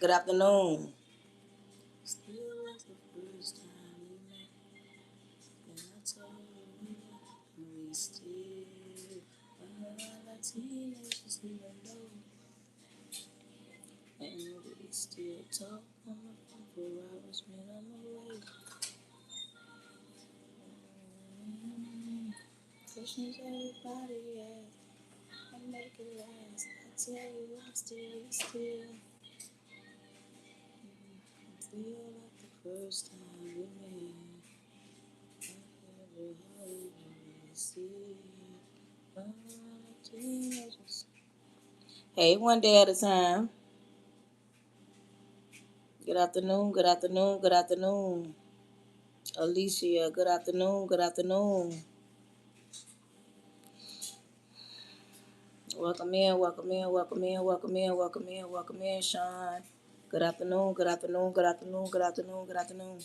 Good afternoon. Still like the first time we met, and I told you we still are like teenagers, even though, and we still talk on the phone for hours when I'm away. Questions everybody asks, I make it last. I tell you I'm still feel like the first time we met. Every holiday we see, like teenagers. Hey, one day at a time. Good afternoon, good afternoon, good afternoon. Alicia, good afternoon, good afternoon. Welcome in, welcome in, welcome in, welcome in, welcome in, welcome in, Sean. Good afternoon, good afternoon, good afternoon, good afternoon, good afternoon.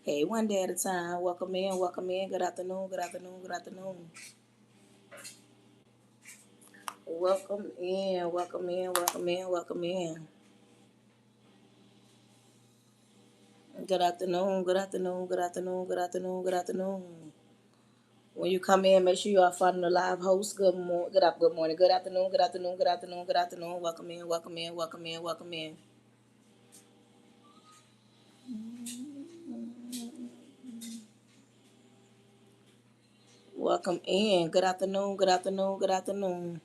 Hey, one day at a time. Welcome in, welcome in. Good afternoon, good afternoon, good afternoon. Welcome in, welcome in, welcome in, welcome in. Good afternoon, good afternoon, good afternoon, good afternoon, good afternoon. When you come in, make sure you are following the live host. Good morning, good afternoon, good afternoon, good afternoon, good afternoon. Welcome in, welcome in, welcome in, welcome in. Welcome in. Good afternoon, good afternoon, good afternoon.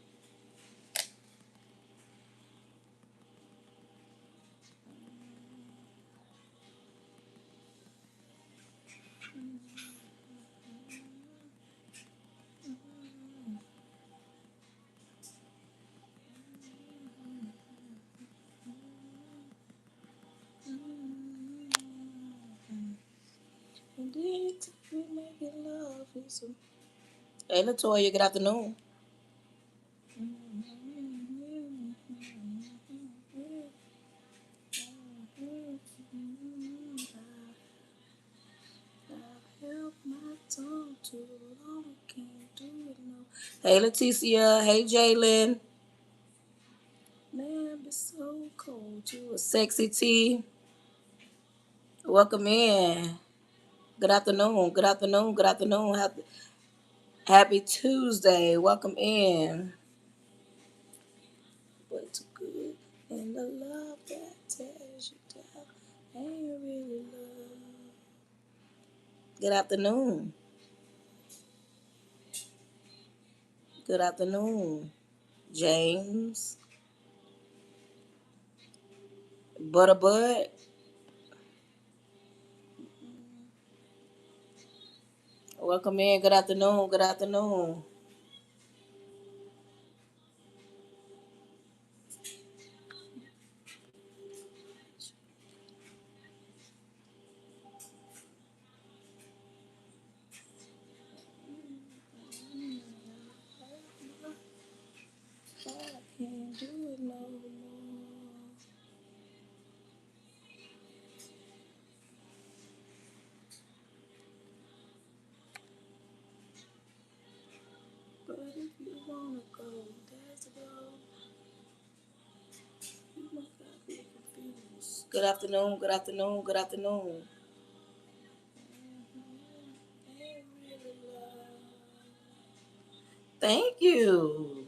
Indeed, we make it love. Hey, Latoya, good afternoon. Hey, Leticia. Hey, Jalen. Man, be so cold. You a sexy T. Welcome in. Good afternoon. Good afternoon. Good afternoon. Happy Tuesday. Welcome in. But too good. And the love that tears you down ain't really love. Good afternoon. Good afternoon. James. Butterbud. Welcome in. Good afternoon. Good afternoon. I can't do it no more. But if you wanna go, there's a go. You must not be confused. Good afternoon. Good afternoon. Good afternoon. Ain't really love. Thank you.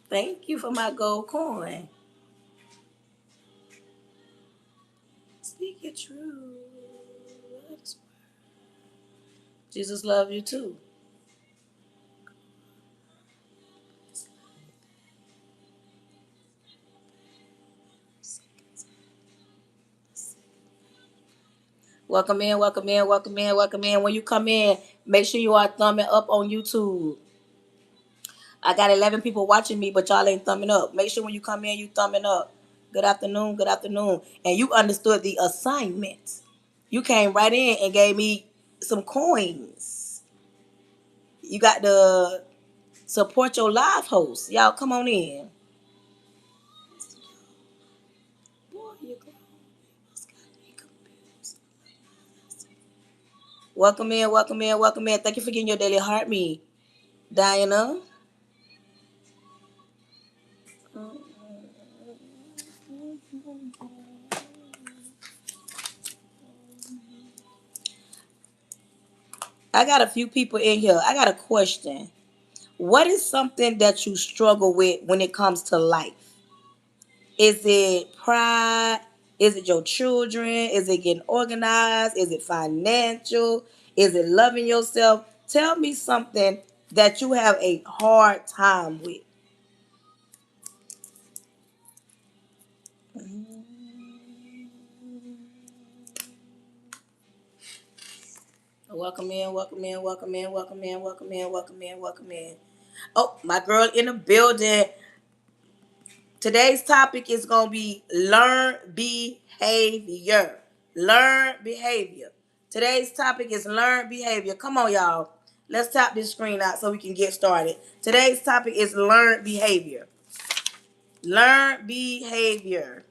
Thank you for my gold coin. Speak your truth. Jesus love you too. Welcome in, welcome in, welcome in, welcome in. When you come in, make sure you are thumbing up on YouTube. I got 11 people watching me, but y'all ain't thumbing up. Make sure when you come in, you thumbing up. Good afternoon, good afternoon. And you understood the assignment. You came right in and gave me some coins. You got to support your live host. Y'all come on in. Welcome in, welcome in, welcome in. Thank you for getting your daily heart me, Diana. I got a few people in here. I got a question. What is something that you struggle with when it comes to life? Is it pride? Is it your children? Is it getting organized? Is it financial? Is it loving yourself? Tell me something that you have a hard time with. Welcome in, welcome in, welcome in, welcome in, welcome in, welcome in, welcome in. Oh, my girl in the building. Today's topic is going to be learn behavior. Learn behavior. Today's topic is learn behavior. Come on, y'all. Let's tap this screen out so we can get started. Today's topic is learn behavior. Learn behavior.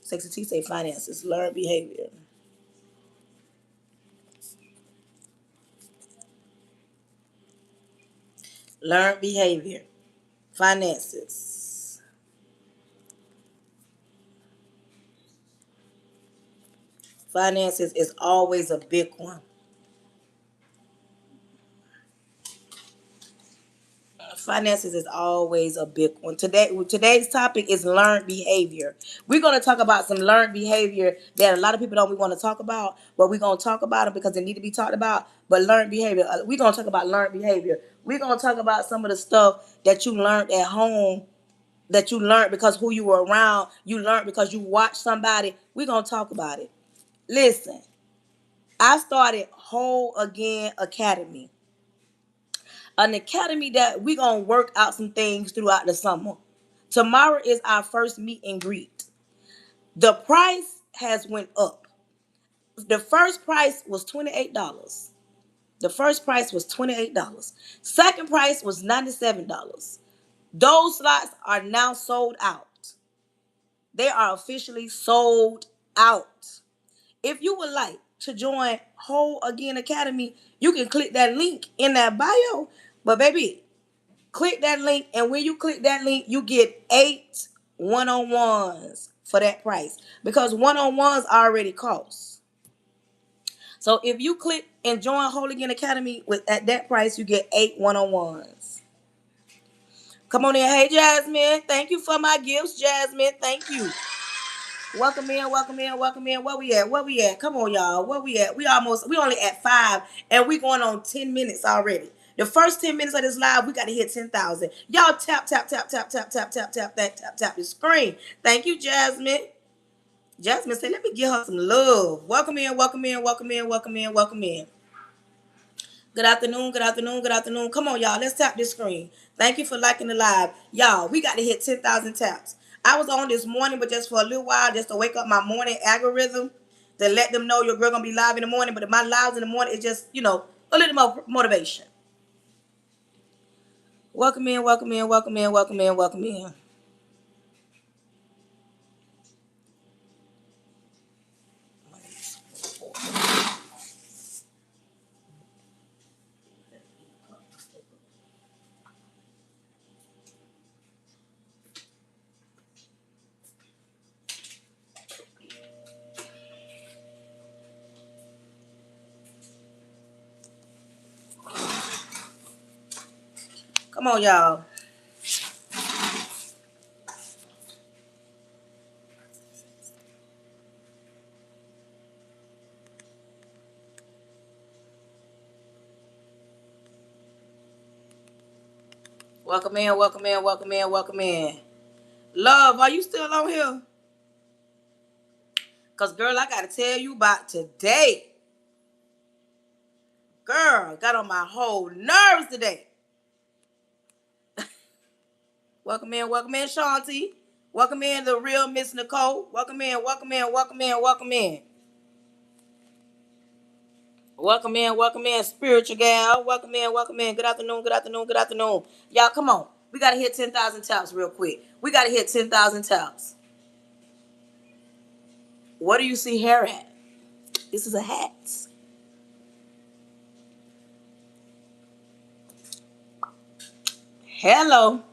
Sexy T say finances. Learn behavior. Learn behavior. Finances. Finances is always a big one. Finances is always a big one. Today's topic is learned behavior. We're going to talk about some learned behavior that a lot of people don't want to talk about, but we're going to talk about them because they need to be talked about. But learned behavior, we're going to talk about learned behavior. We're going to talk about some of the stuff that you learned at home, that you learned because who you were around, you learned because you watched somebody. We're going to talk about it. Listen, I started Whole Again Academy, an academy that we're going to work out some things throughout the summer. Tomorrow is our first meet and greet. The price has went up. The first price was $28. The first price was $28. Second price was $97. Those slots are now sold out. They are officially sold out. If you would like to join Whole Again Academy, you can click that link in that bio. But baby, click that link, and when you click that link, you get 8 one-on-ones for that price because one-on-ones already cost. So if you click and join Whole Again Academy at that price, you get 8 one-on-ones. Come on in. Hey, Jasmine. Thank you for my gifts, Jasmine. Thank you. Welcome in, welcome in, welcome in. Where we at? Where we at? Come on, y'all. Where we at? We only at 5, and we going on 10 minutes already. The first 10 minutes of this live, we got to hit 10,000. Y'all tap, tap, tap, tap, tap, tap, tap, tap, tap the screen. Thank you, Jasmine. Jasmine said, let me give her some love. Welcome in, welcome in, welcome in, welcome in, welcome in. Good afternoon, good afternoon, good afternoon. Come on, y'all. Let's tap this screen. Thank you for liking the live. Y'all, we got to hit 10,000 taps. I was on this morning, but just for a little while, just to wake up my morning algorithm, to let them know your girl going to be live in the morning. But my lives in the morning is just, a little more motivation. Welcome in, welcome in, welcome in, welcome in, welcome in. Come on, y'all. Welcome in, welcome in, welcome in, welcome in. Love, are you still on here? Because, girl, I got to tell you about today. Girl, got on my whole nerves today. Welcome in, Shanti. Welcome in, the real Miss Nicole. Welcome in, welcome in, welcome in, welcome in. Welcome in, spiritual gal. Welcome in, welcome in. Good afternoon, good afternoon, good afternoon. Y'all, come on. We got to hit 10,000 taps real quick. We got to hit 10,000 taps. What do you see hair at? This is a hat. Hello.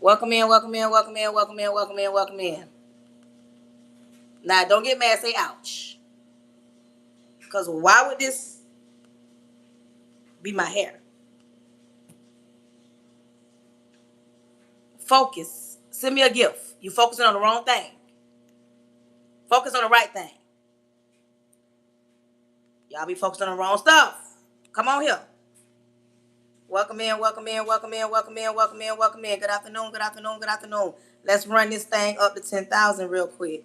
Welcome in, welcome in, welcome in, welcome in, welcome in, welcome in. Now, don't get mad, say ouch. Because why would this be my hair? Focus. Send me a gift. You focusing on the wrong thing. Focus on the right thing. Y'all be focused on the wrong stuff. Come on here. Welcome in, welcome in, welcome in, welcome in, welcome in, welcome in. Good afternoon, good afternoon, good afternoon. Let's run this thing up to 10,000 real quick.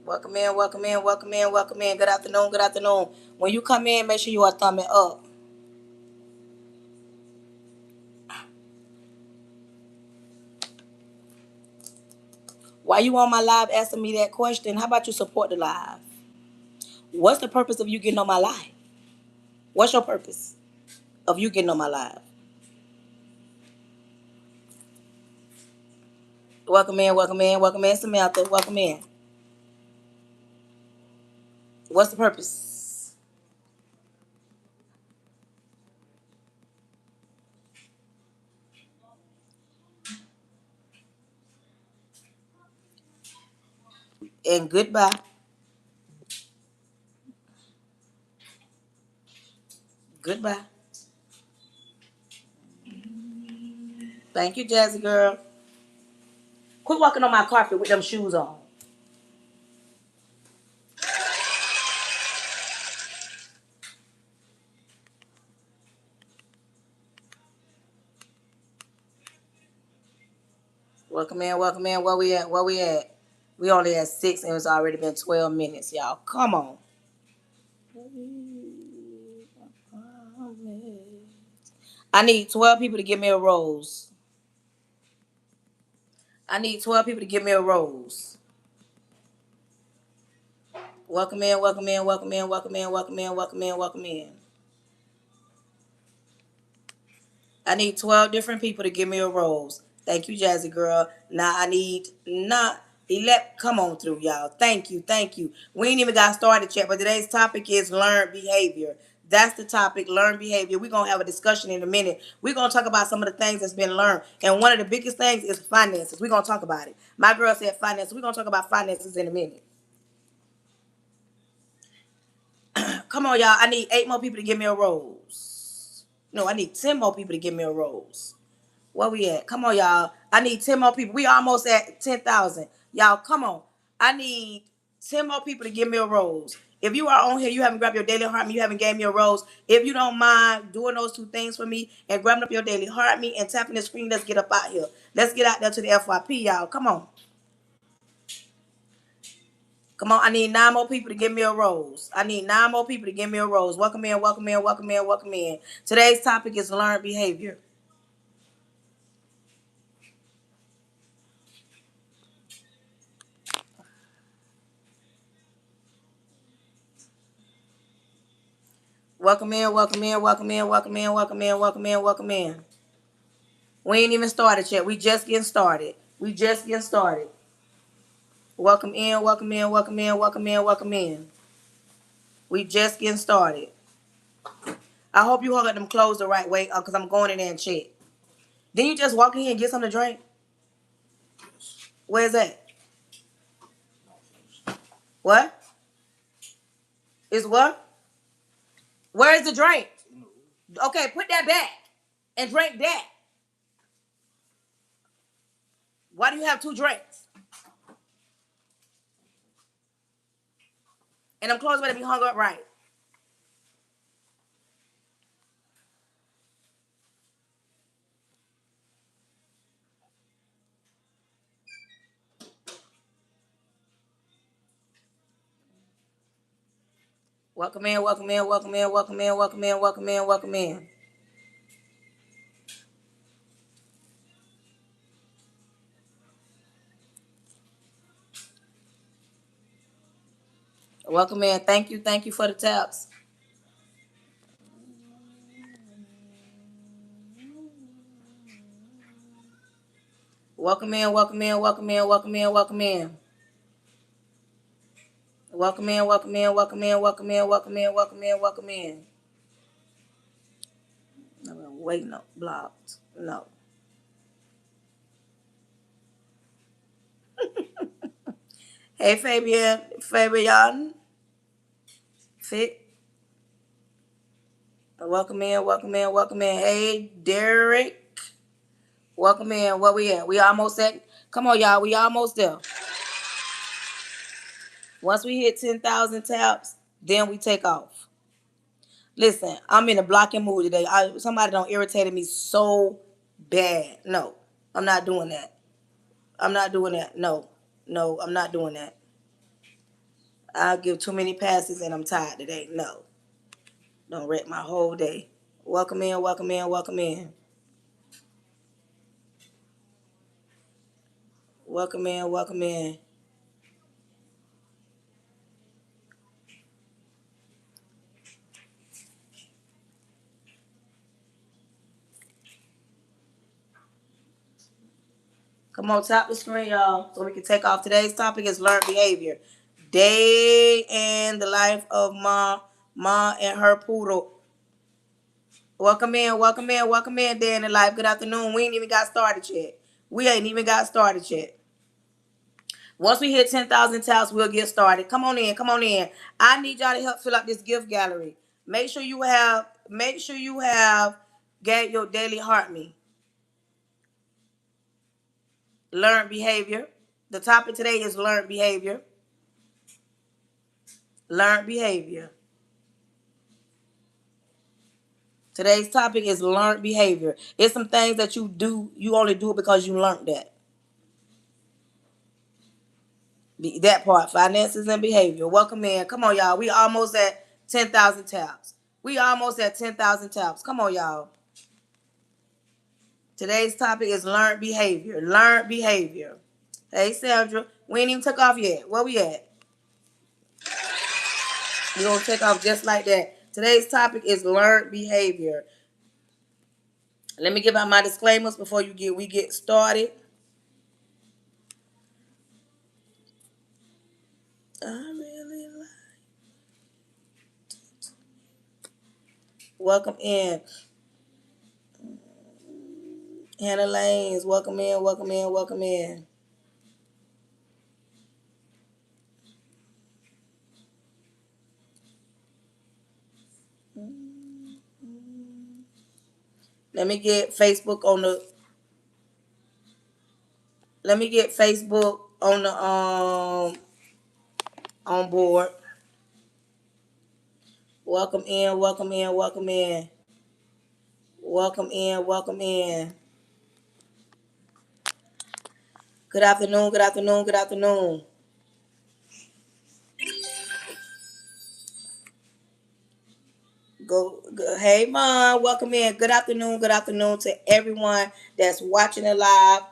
Welcome in, welcome in, welcome in, welcome in. Good afternoon, good afternoon. When you come in, make sure you are thumbing up. While you on my live asking me that question, how about you support the live? What's the purpose of you getting on my live? What's your purpose of you getting on my live? Welcome in, welcome in, welcome in, Samantha. Welcome in. What's the purpose? And goodbye. Goodbye. Thank you, Jazzy girl. Quit walking on my carpet with them shoes on. Welcome in, welcome in. Where we at? Where we at? We only at 6 and it's already been 12 minutes, y'all. Come on. I need 12 people to give me a rose. I need 12 people to give me a rose. Welcome in, welcome in, welcome in, welcome in, welcome in, welcome in, welcome in. I need 12 different people to give me a rose. Thank you, Jazzy girl. Now I need not 11. Come on through, y'all. Thank you, thank you. We ain't even got started yet, but today's topic is learned behavior. That's the topic, learned behavior. We're going to have a discussion in a minute. We're going to talk about some of the things that's been learned. And one of the biggest things is finances. We're going to talk about it. My girl said finances. We're going to talk about finances in a minute. Come on, y'all. I need 8 more people to give me a rose. No, I need 10 more people to give me a rose. Where we at? Come on, y'all. I need 10 more people. We almost at 10,000. Y'all, come on. I need 10 more people to give me a rose. If you are on here, you haven't grabbed your daily heart me, you haven't gave me a rose. If you don't mind doing those 2 things for me and grabbing up your daily heart me and tapping the screen, let's get up out here. Let's get out there to the FYP, y'all. Come on. Come on. I need 9 more people to give me a rose. I need 9 more people to give me a rose. Welcome in, welcome in, welcome in, welcome in. Today's topic is learned behavior. Welcome in, welcome in, welcome in, welcome in, welcome in, welcome in, welcome in. We ain't even started yet. We just getting started. We just getting started. Welcome in, welcome in, welcome in, welcome in, welcome in. We just getting started. I hope you hung up them clothes the right way, cause I'm going in there and check. Then you just walk in here and get something to drink. Where's that? What? Is what? Where is the drink? Okay, put that back and drink that. Why do you have 2 drinks? And them clothes better be hung up right. Welcome in, welcome in, welcome in, welcome in, welcome in, welcome in, welcome in. Welcome in. Thank you for the taps. Welcome in, welcome in, welcome in, welcome in, welcome in. Welcome in, welcome in, welcome in, welcome in, welcome in, welcome in, welcome in. No, wait, no, blocked. No. Hey, Fabian, fit. Welcome in, welcome in, welcome in. Hey, Derek, welcome in. Where we at? We almost at. Come on, y'all. We almost there. Once we hit 10,000 taps, then we take off. Listen, I'm in a blocking mood today. Somebody don't irritated me so bad. No, I'm not doing that. I'm not doing that. No, no, I'm not doing that. I'll give too many passes and I'm tired today. No, don't wreck my whole day. Welcome in, welcome in, welcome in. Welcome in, welcome in. Come on, tap the screen, y'all, so we can take off. Today's topic is learned behavior. Day in the life of Ma and her poodle. Welcome in, welcome in, welcome in, Day in the life. Good afternoon. We ain't even got started yet. We ain't even got started yet. Once we hit 10,000 taps, we'll get started. Come on in, come on in. I need y'all to help fill up this gift gallery. Make sure you have get your daily heart me. Learned behavior. The topic today is learned behavior. Learned behavior. Today's topic is learned behavior. It's some things that you do, you only do it because you learned that. That part, finances and behavior. Welcome in. Come on, y'all. We almost at 10,000 taps. We almost at 10,000 taps. Come on, y'all. Today's topic is learned behavior. Learned behavior. Hey, Sandra. We ain't even took off yet. Where we at? We gonna take off just like that. Today's topic is learned behavior. Let me give out my disclaimers before we get started. I really like. Welcome in. Hannah Lanes. Welcome in. Welcome in. Welcome in. Let me get Facebook on the. Let me get Facebook on the on board. Welcome in. Welcome in. Welcome in. Welcome in. Welcome in. Good afternoon. Good afternoon. Good afternoon. Go. Hey, Mom. Welcome in. Good afternoon. Good afternoon to everyone that's watching it live.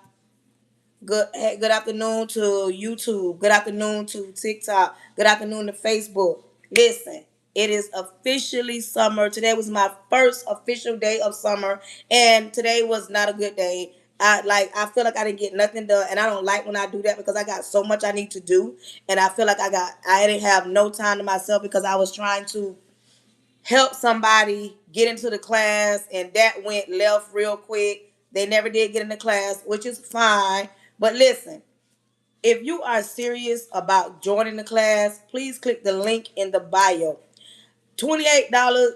Good afternoon to YouTube. Good afternoon to TikTok. Good afternoon to Facebook. Listen, it is officially summer. Today was my first official day of summer, and today was not a good day. I feel like I didn't get nothing done, and I don't like when I do that because I got so much I need to do, and I feel like I didn't have no time to myself because I was trying to help somebody get into the class, and that went left real quick. They never did get in the class, which is fine. But listen, if you are serious about joining the class, please click the link in the bio. $28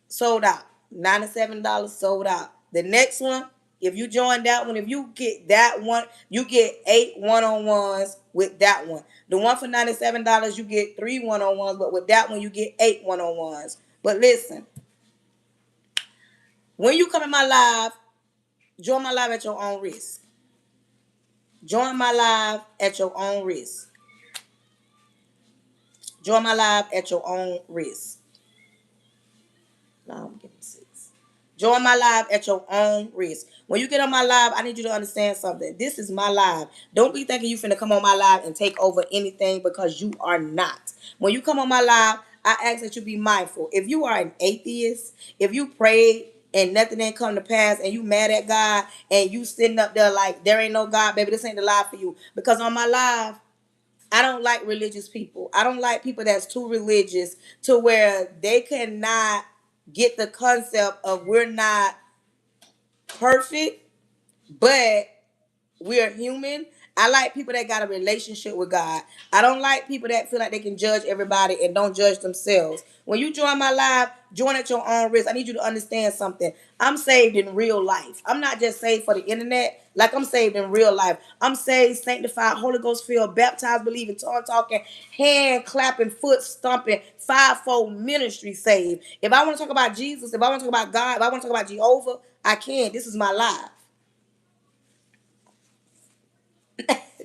sold out. $97 sold out. The next one, if you join that one, if you get that one, you get 8 one-on-ones with that one. The one for $97, you get 3 one-on-ones, but with that one, you get 8 one-on-ones. But listen, when you come in my live, join my live at your own risk. Join my live at your own risk. Join my live at your own risk. No, I'm getting 6. Join my live at your own risk. When you get on my live, I need you to understand something. This is my live. Don't be thinking you finna come on my live and take over anything because you are not. When you come on my live, I ask that you be mindful. If you are an atheist, if you pray and nothing ain't come to pass, and you mad at God, and you sitting up there like there ain't no God, baby, this ain't the life for you. Because on my live, I don't like religious people. I don't like people that's too religious to where they cannot get the concept of we're not perfect, but we're human. I like people that got a relationship with God. I don't like people that feel like they can judge everybody and don't judge themselves. When you join my live, join at your own risk. I need you to understand something. I'm saved in real life. I'm not just saved for the internet. Like, I'm saved in real life. I'm saved, sanctified, Holy Ghost filled, baptized, believing, tongue talking, hand clapping, foot stomping, fivefold ministry saved. If I want to talk about Jesus, if I want to talk about God, if I want to talk about Jehovah, I can. This is my life.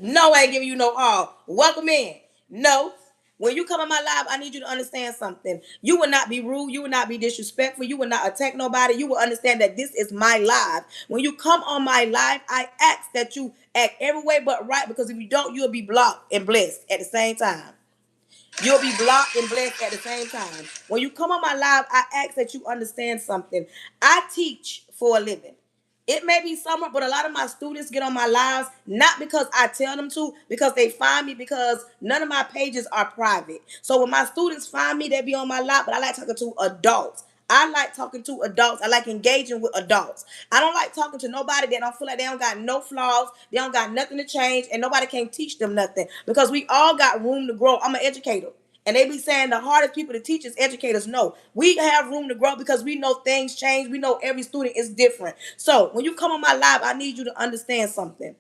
No, I ain't giving you no all. Welcome in. No. When you come on my live, I need you to understand something. You will not be rude. You will not be disrespectful. You will not attack nobody. You will understand that this is my live. When you come on my live, I ask that you act every way but right, because if you don't, you'll be blocked and blessed at the same time. You'll be blocked and blessed at the same time. When you come on my live, I ask that you understand something. I teach for a living. It may be summer, but a lot of my students get on my lives not because I tell them to, because they find me, because none of my pages are private. So when my students find me, they be on my live, but I like talking to adults. I like talking to adults. I like engaging with adults. I don't like talking to nobody that don't feel like they don't got no flaws. They don't got nothing to change, and nobody can teach them nothing, because we all got room to grow. I'm an educator. And they be saying the hardest people to teach is educators. No, we have room to grow because we know things change. We know every student is different. So when you come on my live, I need you to understand something.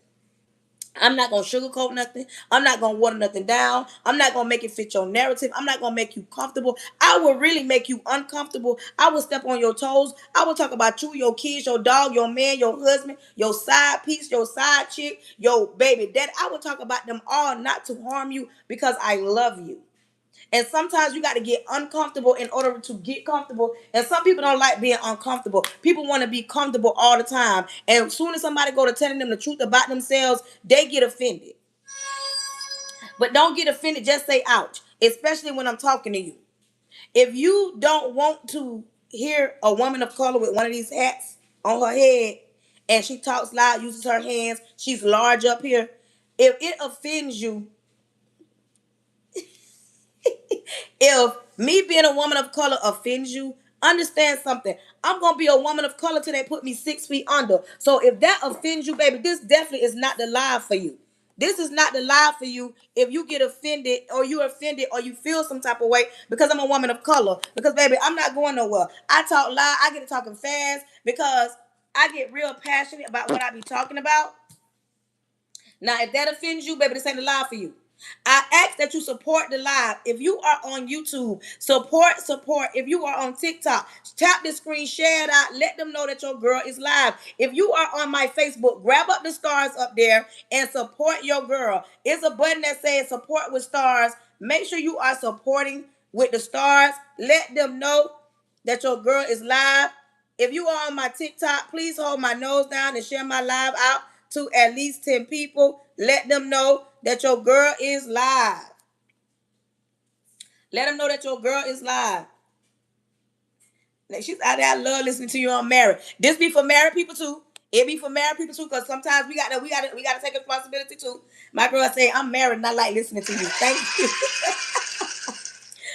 I'm not gonna sugarcoat nothing. I'm not gonna water nothing down. I'm not gonna make it fit your narrative. I'm not gonna make you comfortable. I will really make you uncomfortable. I will step on your toes. I will talk about you, your kids, your dog, your man, your husband, your side piece, your side chick, your baby dad. I will talk about them all, not to harm you, because I love you. And sometimes you got to get uncomfortable in order to get comfortable. And some people don't like being uncomfortable. People want to be comfortable all the time. And as soon as somebody go to telling them the truth about themselves, they get offended. But don't get offended. Just say ouch. Especially when I'm talking to you. If you don't want to hear a woman of color with one of these hats on her head, and she talks loud, uses her hands, she's large up here. If it offends you, if me being a woman of color offends you, understand something. I'm gonna be a woman of color till they put me 6 feet under. So if that offends you, baby, this definitely is not the live for you. This is not the live for you if you get offended, or you're offended, or you feel some type of way because I'm a woman of color. Because baby, I'm not going nowhere. I talk loud, I get to talking fast because I get real passionate about what I be talking about. Now, if that offends you, baby, this ain't the live for you. I ask that you support the live. If you are on YouTube, support. If you are on TikTok, tap the screen, share it out, let them know that your girl is live. If you are on my Facebook, grab up the stars up there and support your girl. It's a button that says support with stars. Make sure you are supporting with the stars. Let them know that your girl is live. If you are on my TikTok, please hold my nose down and share my live out to at least 10 people. Let them know that your girl is live. Let them know that your girl is live. Like, she's out there. I love listening to you on married. This be for married people too. It be for married people too, because sometimes we gotta take responsibility too. My girl say, I'm married and I like listening to you. Thank you.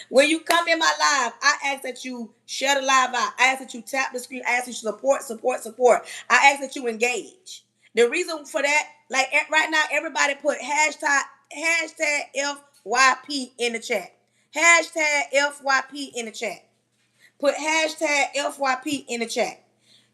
When you come in my live, I ask that you share the live out. I ask that you tap the screen. I ask that you support. I ask that you engage. The reason for that, like right now, everybody put hashtag FYP in the chat. Hashtag FYP in the chat. Put hashtag FYP in the chat.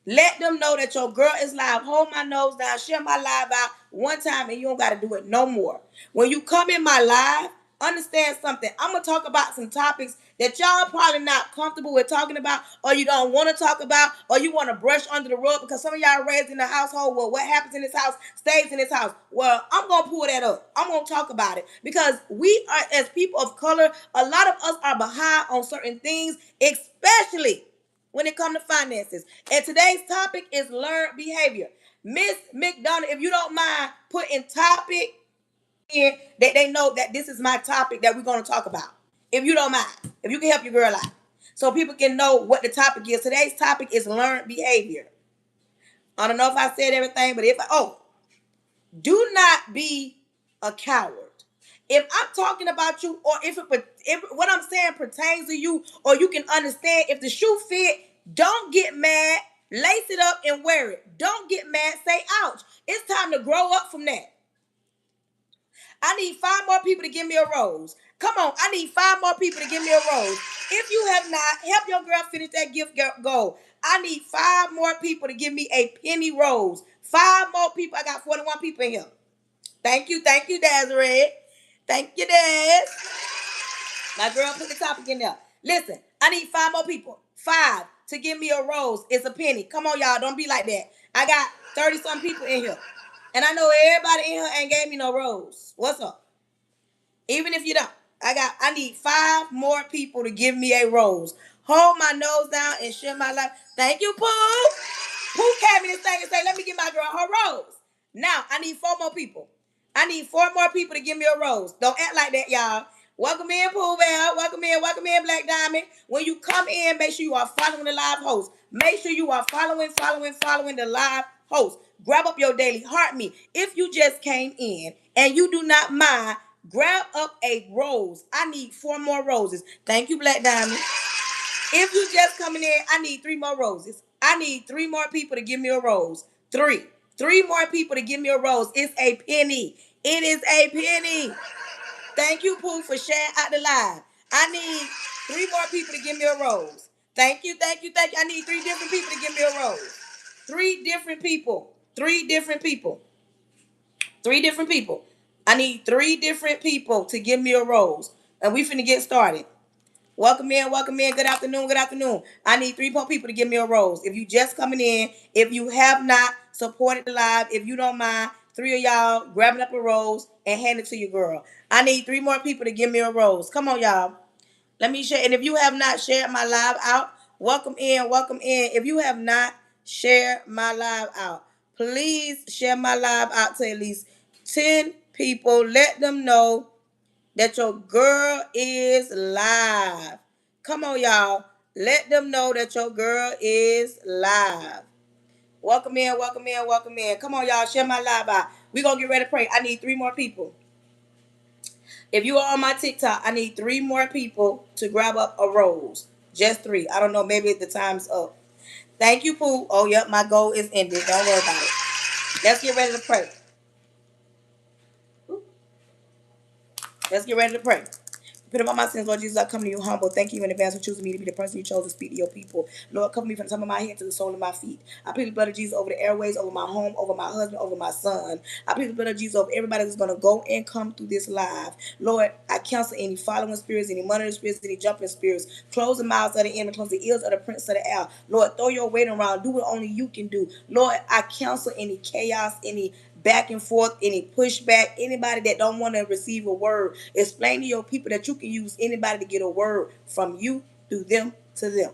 Let them know that your girl is live. Hold my nose down. Share my live out one time, and you don't got to do it no more. When you come in my live, understand something. I'm going to talk about some topics that y'all probably not comfortable with talking about, or you don't want to talk about, or you want to brush under the rug, because some of y'all raised in the household, well, what happens in this house stays in this house. Well, I'm going to pull that up. I'm going to talk about it, because we are, as people of color, a lot of us are behind on certain things, especially when it comes to finances. And today's topic is learned behavior. Miss McDonough, if you don't mind putting topic in, that they know that this is my topic that we're going to talk about. If you don't mind, if you can help your girl out. so people can know what the topic is. Today's topic is learned behavior. I don't know if I said everything, but do not be a coward. If I'm talking about you, or if what I'm saying pertains to you, or you can understand, if the shoe fit, don't get mad. Lace it up and wear it. Don't get mad. Say ouch. It's time to grow up from that. I need 5 more people to give me a rose. Come on, I need 5 more people to give me a rose. If you have not, help your girl finish that gift goal. I need 5 more people to give me a penny rose. 5 more people. I got 41 people in here. Thank you, Desiree. Thank you, Des. My girl put the topic in there. Listen, I need 5 more people. 5 to give me a rose. It's a penny. Come on, y'all. Don't be like that. I got 30-some people in here. And I know everybody in here ain't gave me no rose. What's up? Even if you don't. I need 5 more people to give me a rose. Hold my nose down and share my life. Thank you, Pooh. Pooh came in this thing and say, let me give my girl her rose. Now, I need 4 more people. I need 4 more people to give me a rose. Don't act like that, y'all. Welcome in, Pooh Bell. Welcome in, Black Diamond. When you come in, make sure you are following the live host. Make sure you are following the live host. Grab up your daily heart me. If you just came in and you do not mind, grab up a rose. I need 4 more roses. Thank you, Black Diamond. If you just coming in, I need 3 more roses. I need 3 more people to give me a rose. 3. 3 more people to give me a rose. It's a penny. It is a penny. Thank you, Pooh, for sharing out the live. I need 3 more people to give me a rose. Thank you. I need 3 different people to give me a rose. 3 different people. 3 different people. 3 different people. I need 3 different people to give me a rose. And we finna get started. Welcome in. Good afternoon. I need 3 more people to give me a rose. If you just coming in, if you have not supported the live, if you don't mind, 3 of y'all grabbing up a rose and hand it to your girl. I need 3 more people to give me a rose. Come on, y'all. Let me share. And if you have not shared my live out, welcome in. If you have not shared my live out, please share my live out to at least 10 people. Let them know that your girl is live. Come on, y'all. Let them know that your girl is live. Welcome in. Come on, y'all. Share my live out. We're going to get ready to pray. I need 3 more people. If you are on my TikTok, I need 3 more people to grab up a rose. Just 3. I don't know. Maybe the time's up. Thank you, Pooh. Oh, yep. My goal is ended. Don't worry about it. Let's get ready to pray. Put up my sins, Lord Jesus. I come to you humble. Thank you in advance for choosing me to be the person you chose to speak to your people. Lord, cover me from the top of my head to the sole of my feet. I plead the blood of Jesus over the airways, over my home, over my husband, over my son. I plead the blood of Jesus over everybody that's going to go and come through this live. Lord, I cancel any following spirits, any monitoring spirits, any jumping spirits. Close the mouths of the enemy, close the ears of the prince of the air. Lord, throw your weight around. Do what only you can do. Lord, I cancel any chaos, any back and forth, any pushback, anybody that don't want to receive a word. Explain to your people that you can use anybody to get a word from you through them to them.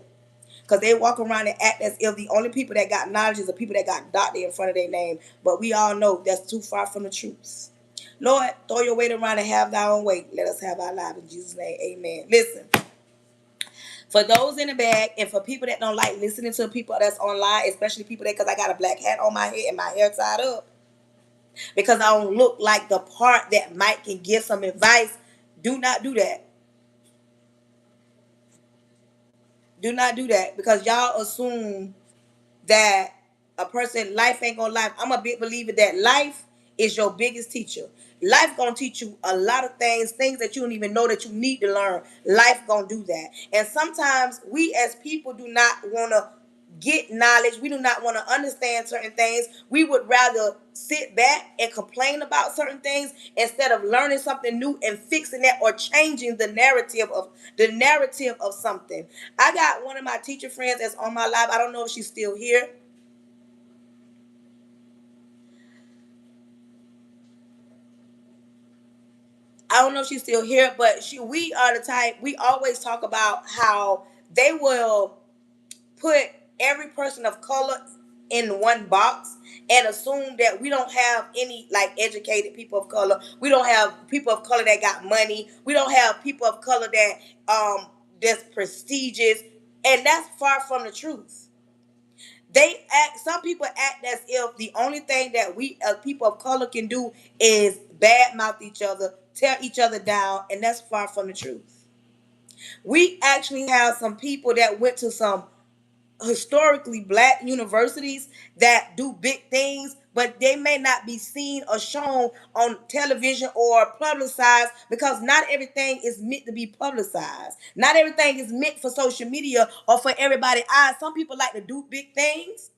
Because they walk around and act as if the only people that got knowledge is the people that got doctor in front of their name. But we all know that's too far from the truth. Lord, throw your weight around and have thy own way. Let us have our life in Jesus' name. Amen. Listen. For those in the back and for people that don't like listening to people that's online, especially people that, because I got a black hat on my head and my hair tied up, because I don't look like the part that Mike can give some advice, do not do that. Do not do that, because y'all assume that a person, life ain't gonna life. I'm a big believer that life is your biggest teacher. Life gonna teach you a lot of things that you don't even know that you need to learn. Life gonna do that. And sometimes we as people do not wanna get knowledge. We do not want to understand certain things. We would rather sit back and complain about certain things instead of learning something new and fixing that or changing the narrative of something. I got one of my teacher friends that's on my live. I don't know if she's still here. I don't know if she's still here, but we are the type, we always talk about how they will put every person of color in one box and assume that we don't have any like educated people of color. We don't have people of color that got money. We don't have people of color that that's prestigious. And that's far from the truth. Some people act as if the only thing that we people of color can do is badmouth each other, tear each other down, and that's far from the truth. We actually have some people that went to some historically black universities that do big things, but they may not be seen or shown on television or publicized, because not everything is meant to be publicized. Not everything is meant for social media or for everybody's eyes. Some people like to do big things,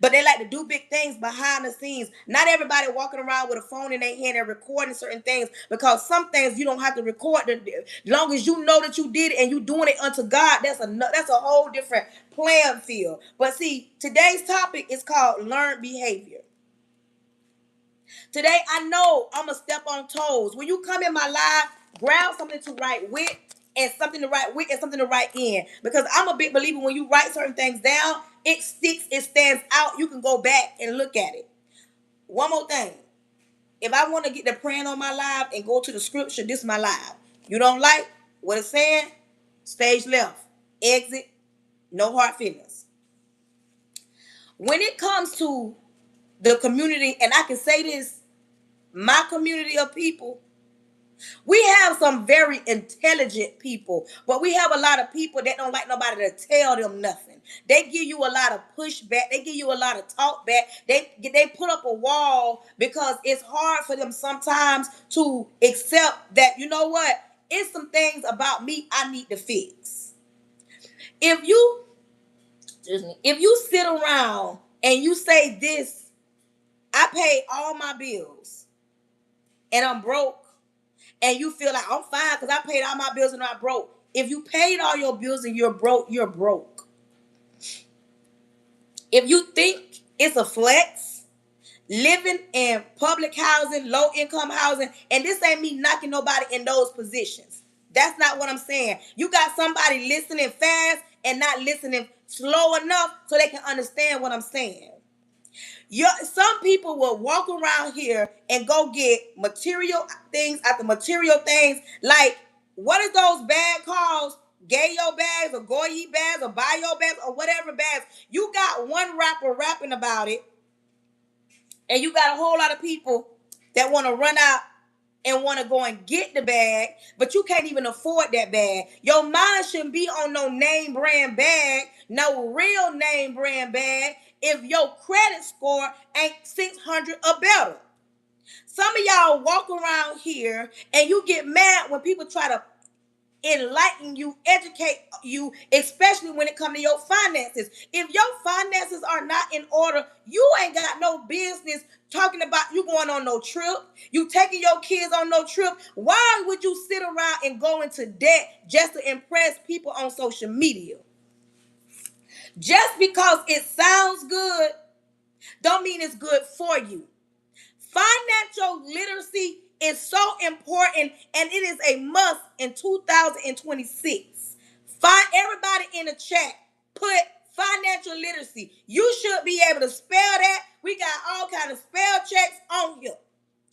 but they like to do big things behind the scenes. Not everybody walking around with a phone in their hand and recording certain things, because some things you don't have to record. As long as you know that you did it and you doing it unto God, that's a whole different playing field. But see, today's topic is called learned behavior. Today, I know I'm going to step on toes. When you come in my live, grab something to write with and something to write with and something to write in. Because I'm a big believer when you write certain things down, it sticks, it stands out. You can go back and look at it. One more thing. If I want to get the praying on my live and go to the scripture, this is my live. You don't like what it's saying? Stage left. Exit. No hard feelings. When it comes to the community, and I can say this, my community of people, we have some very intelligent people, but we have a lot of people that don't like nobody to tell them nothing. They give you a lot of pushback. They give you a lot of talk back. They put up a wall because it's hard for them sometimes to accept that, you know what, it's some things about me I need to fix. If you sit around and you say this, I pay all my bills and I'm broke, and you feel like I'm fine because I paid all my bills and I'm broke. If you paid all your bills and you're broke, you're broke. If you think it's a flex, living in public housing, low income housing, and this ain't me knocking nobody in those positions. That's not what I'm saying. You got somebody listening fast and not listening slow enough so they can understand what I'm saying. Some people will walk around here and go get material things after material things. Like, what is those bag cars? Gayo bags or Goyi bags or Bio bags or whatever bags. You got one rapper rapping about it, and you got a whole lot of people that want to run out and want to go and get the bag, but you can't even afford that bag. Your mind shouldn't be on no name brand bag, no real name brand bag, if your credit score ain't 600 or better. Some of y'all walk around here and you get mad when people try to enlighten you, educate you, especially when it comes to your finances. If your finances are not in order, you ain't got no business talking about you going on no trip, you taking your kids on no trip. Why would you sit around and go into debt just to impress people on social media? Just because it sounds good don't mean it's good for you. Financial literacy is so important, and it is a must in 2026. Find everybody in the chat. Put financial literacy. You should be able to spell that. We got all kinds of spell checks on here.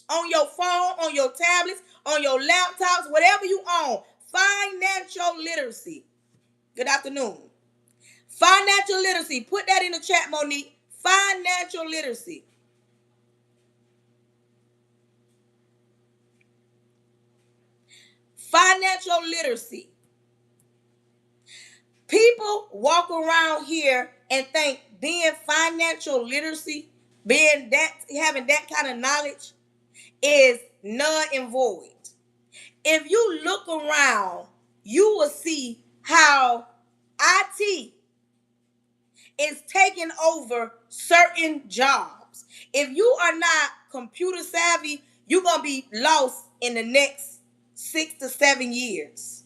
On your phone, on your tablets, on your laptops, whatever you own. Financial literacy. Good afternoon. Financial literacy. Put that in the chat, Monique. Financial literacy. Financial literacy. People walk around here and think being financial literacy, having that kind of knowledge is null and void. If you look around, you will see how IT is taking over certain jobs. If you are not computer savvy, you're going to be lost in the next 6 to 7 years.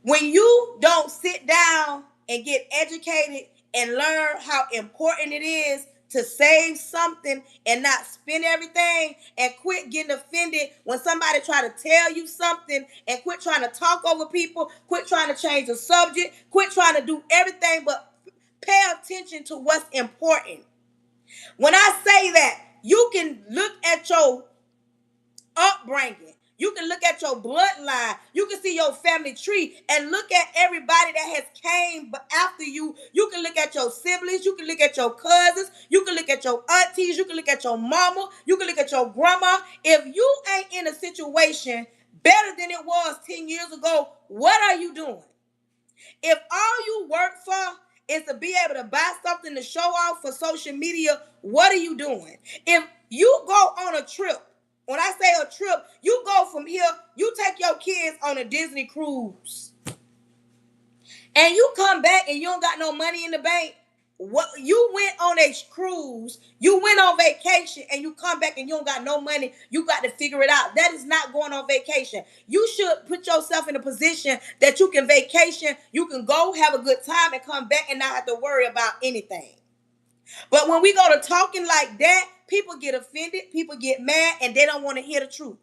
When you don't sit down and get educated and learn how important it is to save something and not spend everything, and quit getting offended when somebody try to tell you something, and quit trying to talk over people, quit trying to change the subject, quit trying to do everything but pay attention to what's important. When I say that, you can look at your upbringing. You can look at your bloodline. You can see your family tree and look at everybody that has came after you. You can look at your siblings. You can look at your cousins. You can look at your aunties. You can look at your mama. You can look at your grandma. If you ain't in a situation better than it was 10 years ago, what are you doing? If all you work for is to be able to buy something to show off for social media, what are you doing? If you go on a trip, when I say a trip, you go from here, you take your kids on a Disney cruise, and you come back and you don't got no money in the bank. What you went on a cruise, you went on vacation, and you come back and you don't got no money. You got to figure it out. That is not going on vacation. You should put yourself in a position that you can vacation, you can go have a good time and come back and not have to worry about anything. But when we go to talking like that, people get offended, people get mad, and they don't want to hear the truth.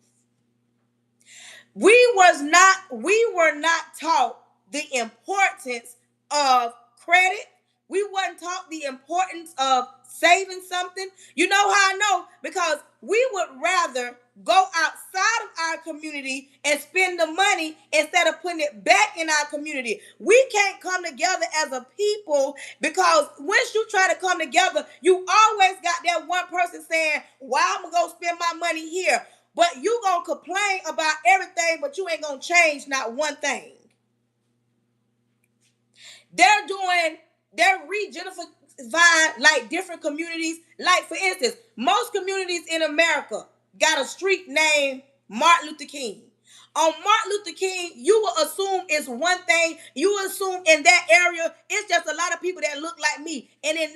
We were not taught the importance of credit. We weren't taught the importance of saving something. You know how I know? Because we would rather go outside of our community and spend the money instead of putting it back in our community. We can't come together as a people because once you try to come together, you always got that one person saying, well, I'm going to go spend my money here. But you going to complain about everything, but you ain't going to change not one thing. They're regenifying like different communities. Like, for instance, most communities in America got a street named Martin Luther King. On Martin Luther King, you will assume it's one thing. You will assume in that area, it's just a lot of people that look like me. And in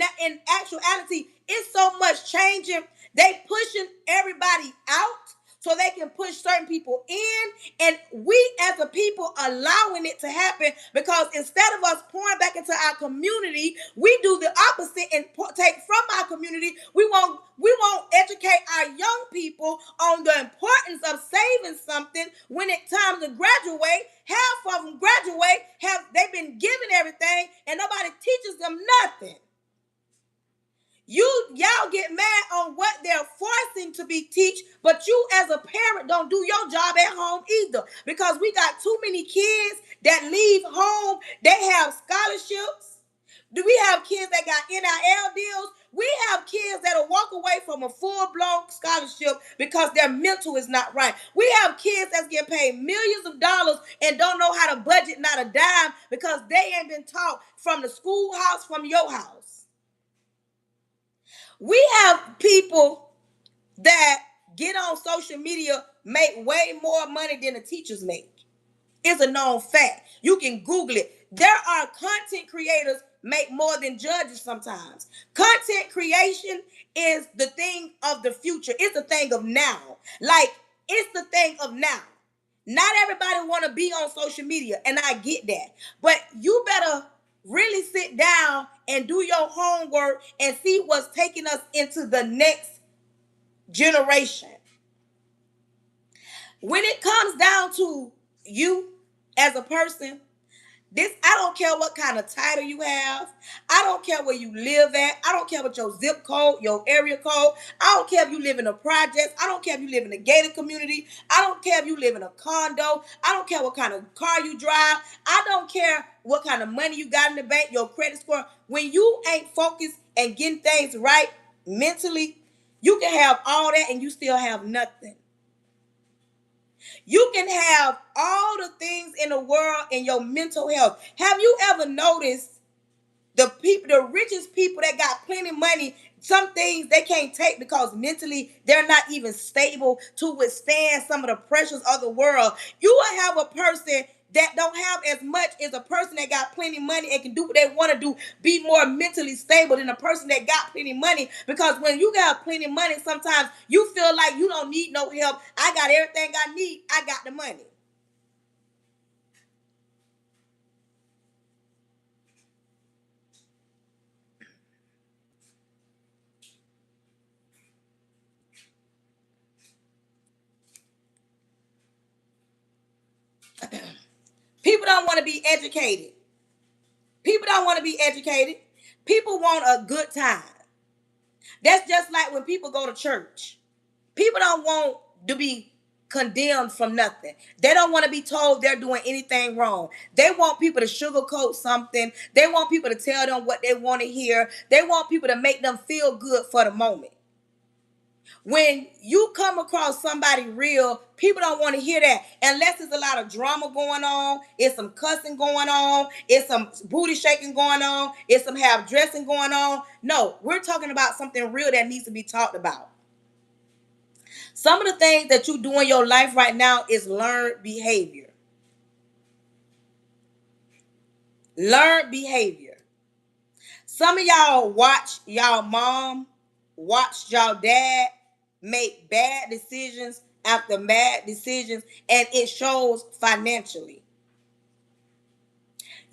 actuality, it's so much changing. They pushing everybody out so they can push certain people in, and we as a people allowing it to happen, because instead of us pouring back into our community, we do the opposite and take from our community. We won't educate our young people on the importance of saving something when it's time to graduate. Half of them graduate, they've been given everything, and nobody teaches them nothing. Y'all get mad on what they're forcing to be teach, but you as a parent don't do your job at home either, because we got too many kids that leave home. They have scholarships. Do we have kids that got NIL deals? We have kids that'll walk away from a full-blown scholarship because their mental is not right. We have kids that's getting paid millions of dollars and don't know how to budget not a dime because they ain't been taught from the schoolhouse, from your house. We have people that get on social media, make way more money than the teachers make. It's a known fact. You can Google it. There are content creators make more than judges sometimes. Content creation is the thing of the future. It's the thing of now. Like, it's the thing of now. Not everybody want to be on social media, and I get that. But you better really sit down and do your homework and see what's taking us into the next generation. When it comes down to you as a person, I don't care what kind of title you have. I don't care where you live at. I don't care what your zip code, your area code. I don't care if you live in a project. I don't care if you live in a gated community. I don't care if you live in a condo. I don't care what kind of car you drive. I don't care what kind of money you got in the bank, your credit score. When you ain't focused and getting things right mentally, you can have all that and you still have nothing. You can have all the things in the world in your mental health. Have you ever noticed the richest people that got plenty of money, some things they can't take because mentally they're not even stable to withstand some of the pressures of the world. You will have a person that don't have as much as a person that got plenty of money and can do what they want to do, be more mentally stable than a person that got plenty of money. Because when you got plenty of money, sometimes you feel like you don't need no help. I got everything I need. I got the money. People don't want to be educated. People don't want to be educated. People want a good time. That's just like when people go to church. People don't want to be condemned from nothing. They don't want to be told they're doing anything wrong. They want people to sugarcoat something. They want people to tell them what they want to hear. They want people to make them feel good for the moment. When you come across somebody real, people don't want to hear that unless there's a lot of drama going on. It's some cussing going on. It's some booty shaking going on. It's some half dressing going on. No, we're talking about something real that needs to be talked about. Some of the things that you do in your life right now is learned behavior. Learned behavior. Some of y'all watch y'all mom, watch y'all dad make bad decisions after bad decisions, and it shows financially.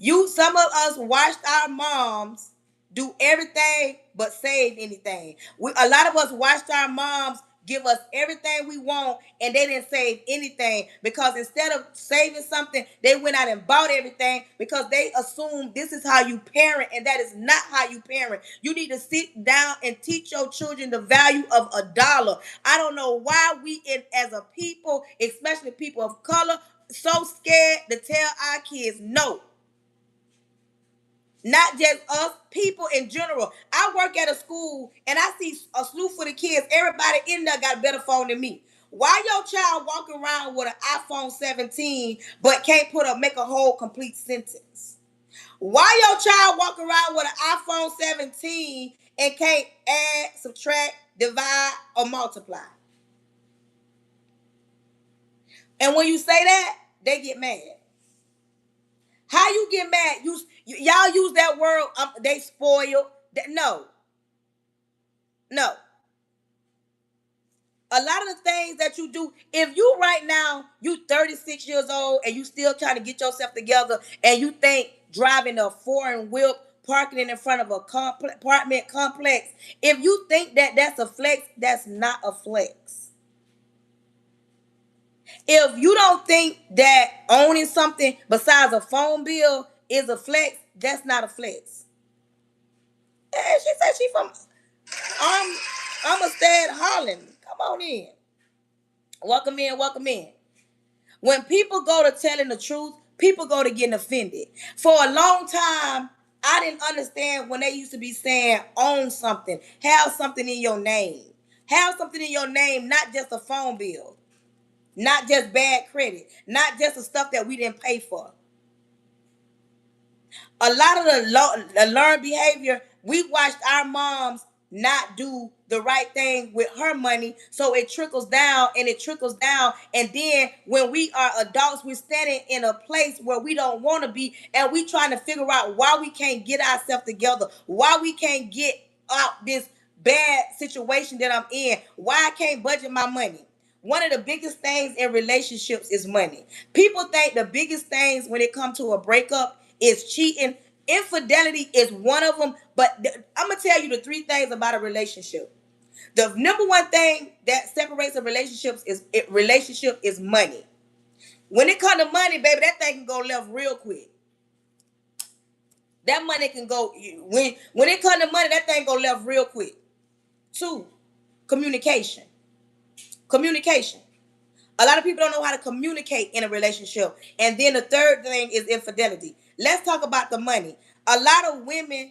Some of us watched our moms do everything but save anything. A lot of us watched our moms give us everything we want, and they didn't save anything, because instead of saving something, they went out and bought everything because they assumed this is how you parent, and that is not how you parent. You need to sit down and teach your children the value of a dollar. I don't know why we, as a people, especially people of color, so scared to tell our kids no. Not just us, people in general. I work at a school and I see a slew for the kids. Everybody in there got a better phone than me. Why your child walking around with an iPhone 17 but can't make a whole complete sentence? Why your child walk around with an iPhone 17 and can't add, subtract, divide, or multiply? And when you say that, they get mad. How you get mad? Y'all use that word, they spoiled. No. A lot of the things that you do, if you right now, you 36 years old and you still trying to get yourself together, and you think driving a foreign whip, parking it in front of a apartment complex, if you think that that's a flex, that's not a flex. If you don't think that owning something besides a phone bill is a flex, that's not a flex. Hey, she said she from Amistad, Holland. Come on in. Welcome in, welcome in. When people go to telling the truth, people go to getting offended. For a long time, I didn't understand when they used to be saying own something, have something in your name. Have something in your name, not just a phone bill. Not just bad credit, not just the stuff that we didn't pay for. A lot of the learned behavior, we watched our moms not do the right thing with her money, so it trickles down and it trickles down, and then when we are adults, we're standing in a place where we don't want to be, and we trying to figure out why we can't get ourselves together, why we can't get out this bad situation that I'm in, why I can't budget my money. One of the biggest things in relationships is money. People think the biggest things when it comes to a breakup is cheating. Infidelity is one of them, but I'm going to tell you the three things about a relationship. The number one thing that separates a relationship is money. When it comes to money, baby, that thing can go left real quick. That money can go, when it comes to money, that thing go left real quick. 2, communication. Communication. A lot of people don't know how to communicate in a relationship. And then the third thing is infidelity. Let's talk about the money. A lot of women,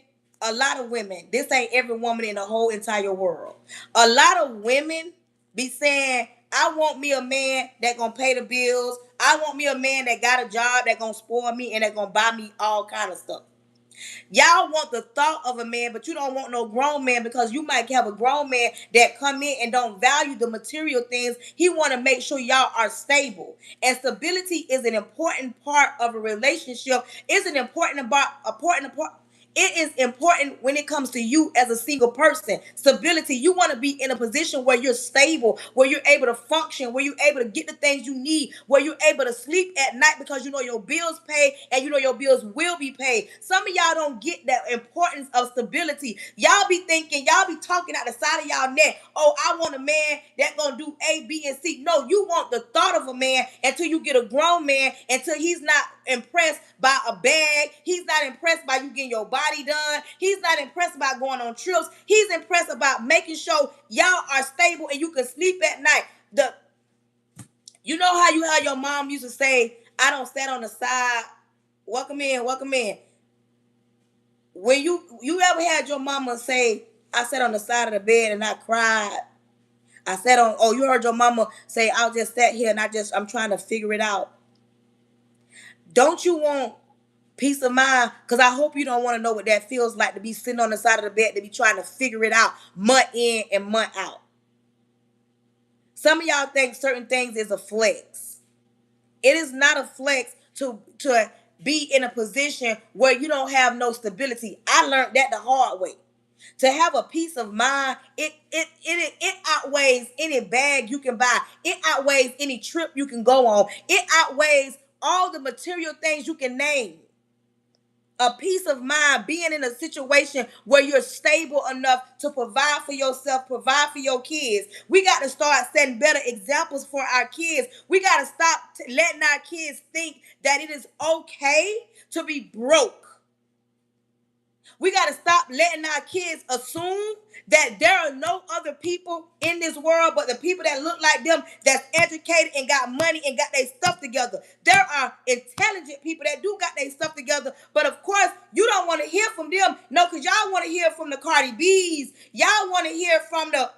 this ain't every woman in the whole entire world. A lot of women be saying, I want me a man that gonna pay the bills. I want me a man that got a job that gonna spoil me and that gonna buy me all kind of stuff. Y'all want the thought of a man, but you don't want no grown man, because you might have a grown man that come in and don't value the material things. He want to make sure y'all are stable. And stability is an important part of a relationship. It's an important part. It is important when it comes to you as a single person. Stability. You want to be in a position where you're stable, where you're able to function, where you're able to get the things you need, where you're able to sleep at night because you know your bills paid and you know your bills will be paid. Some of y'all don't get that importance of stability. Y'all be talking out the side of y'all neck. Oh, I want a man that gonna do A, B, and C. No, you want the thought of a man until you get a grown man, until he's not impressed by a bag. He's not impressed by you getting your body done. He's not impressed about going on trips. He's impressed about making sure y'all are stable and you can sleep at night. how you heard your mom used to say, I don't sit on the side. Welcome in, welcome in. When you ever had your mama say, I sat on the side of the bed and I cried. I sat on, oh, you heard your mama say, I'll just sat here and I'm trying to figure it out. Don't you want peace of mind? Because I hope you don't want to know what that feels like to be sitting on the side of the bed, to be trying to figure it out month in and month out. Some of y'all think certain things is a flex. It is not a flex to be in a position where you don't have no stability. I learned that the hard way. To have a peace of mind, it outweighs any bag you can buy. It outweighs any trip you can go on. It outweighs all the material things you can name. A peace of mind, being in a situation where you're stable enough to provide for yourself, provide for your kids. We got to start setting better examples for our kids. We got to stop letting our kids think that it is okay to be broke. We got to stop letting our kids assume that there are no other people in this world but the people that look like them, that's educated and got money and got their stuff together. There are intelligent people that do got their stuff together, but of course, you don't want to hear from them. No, because y'all want to hear from the Cardi B's. Y'all want to hear from the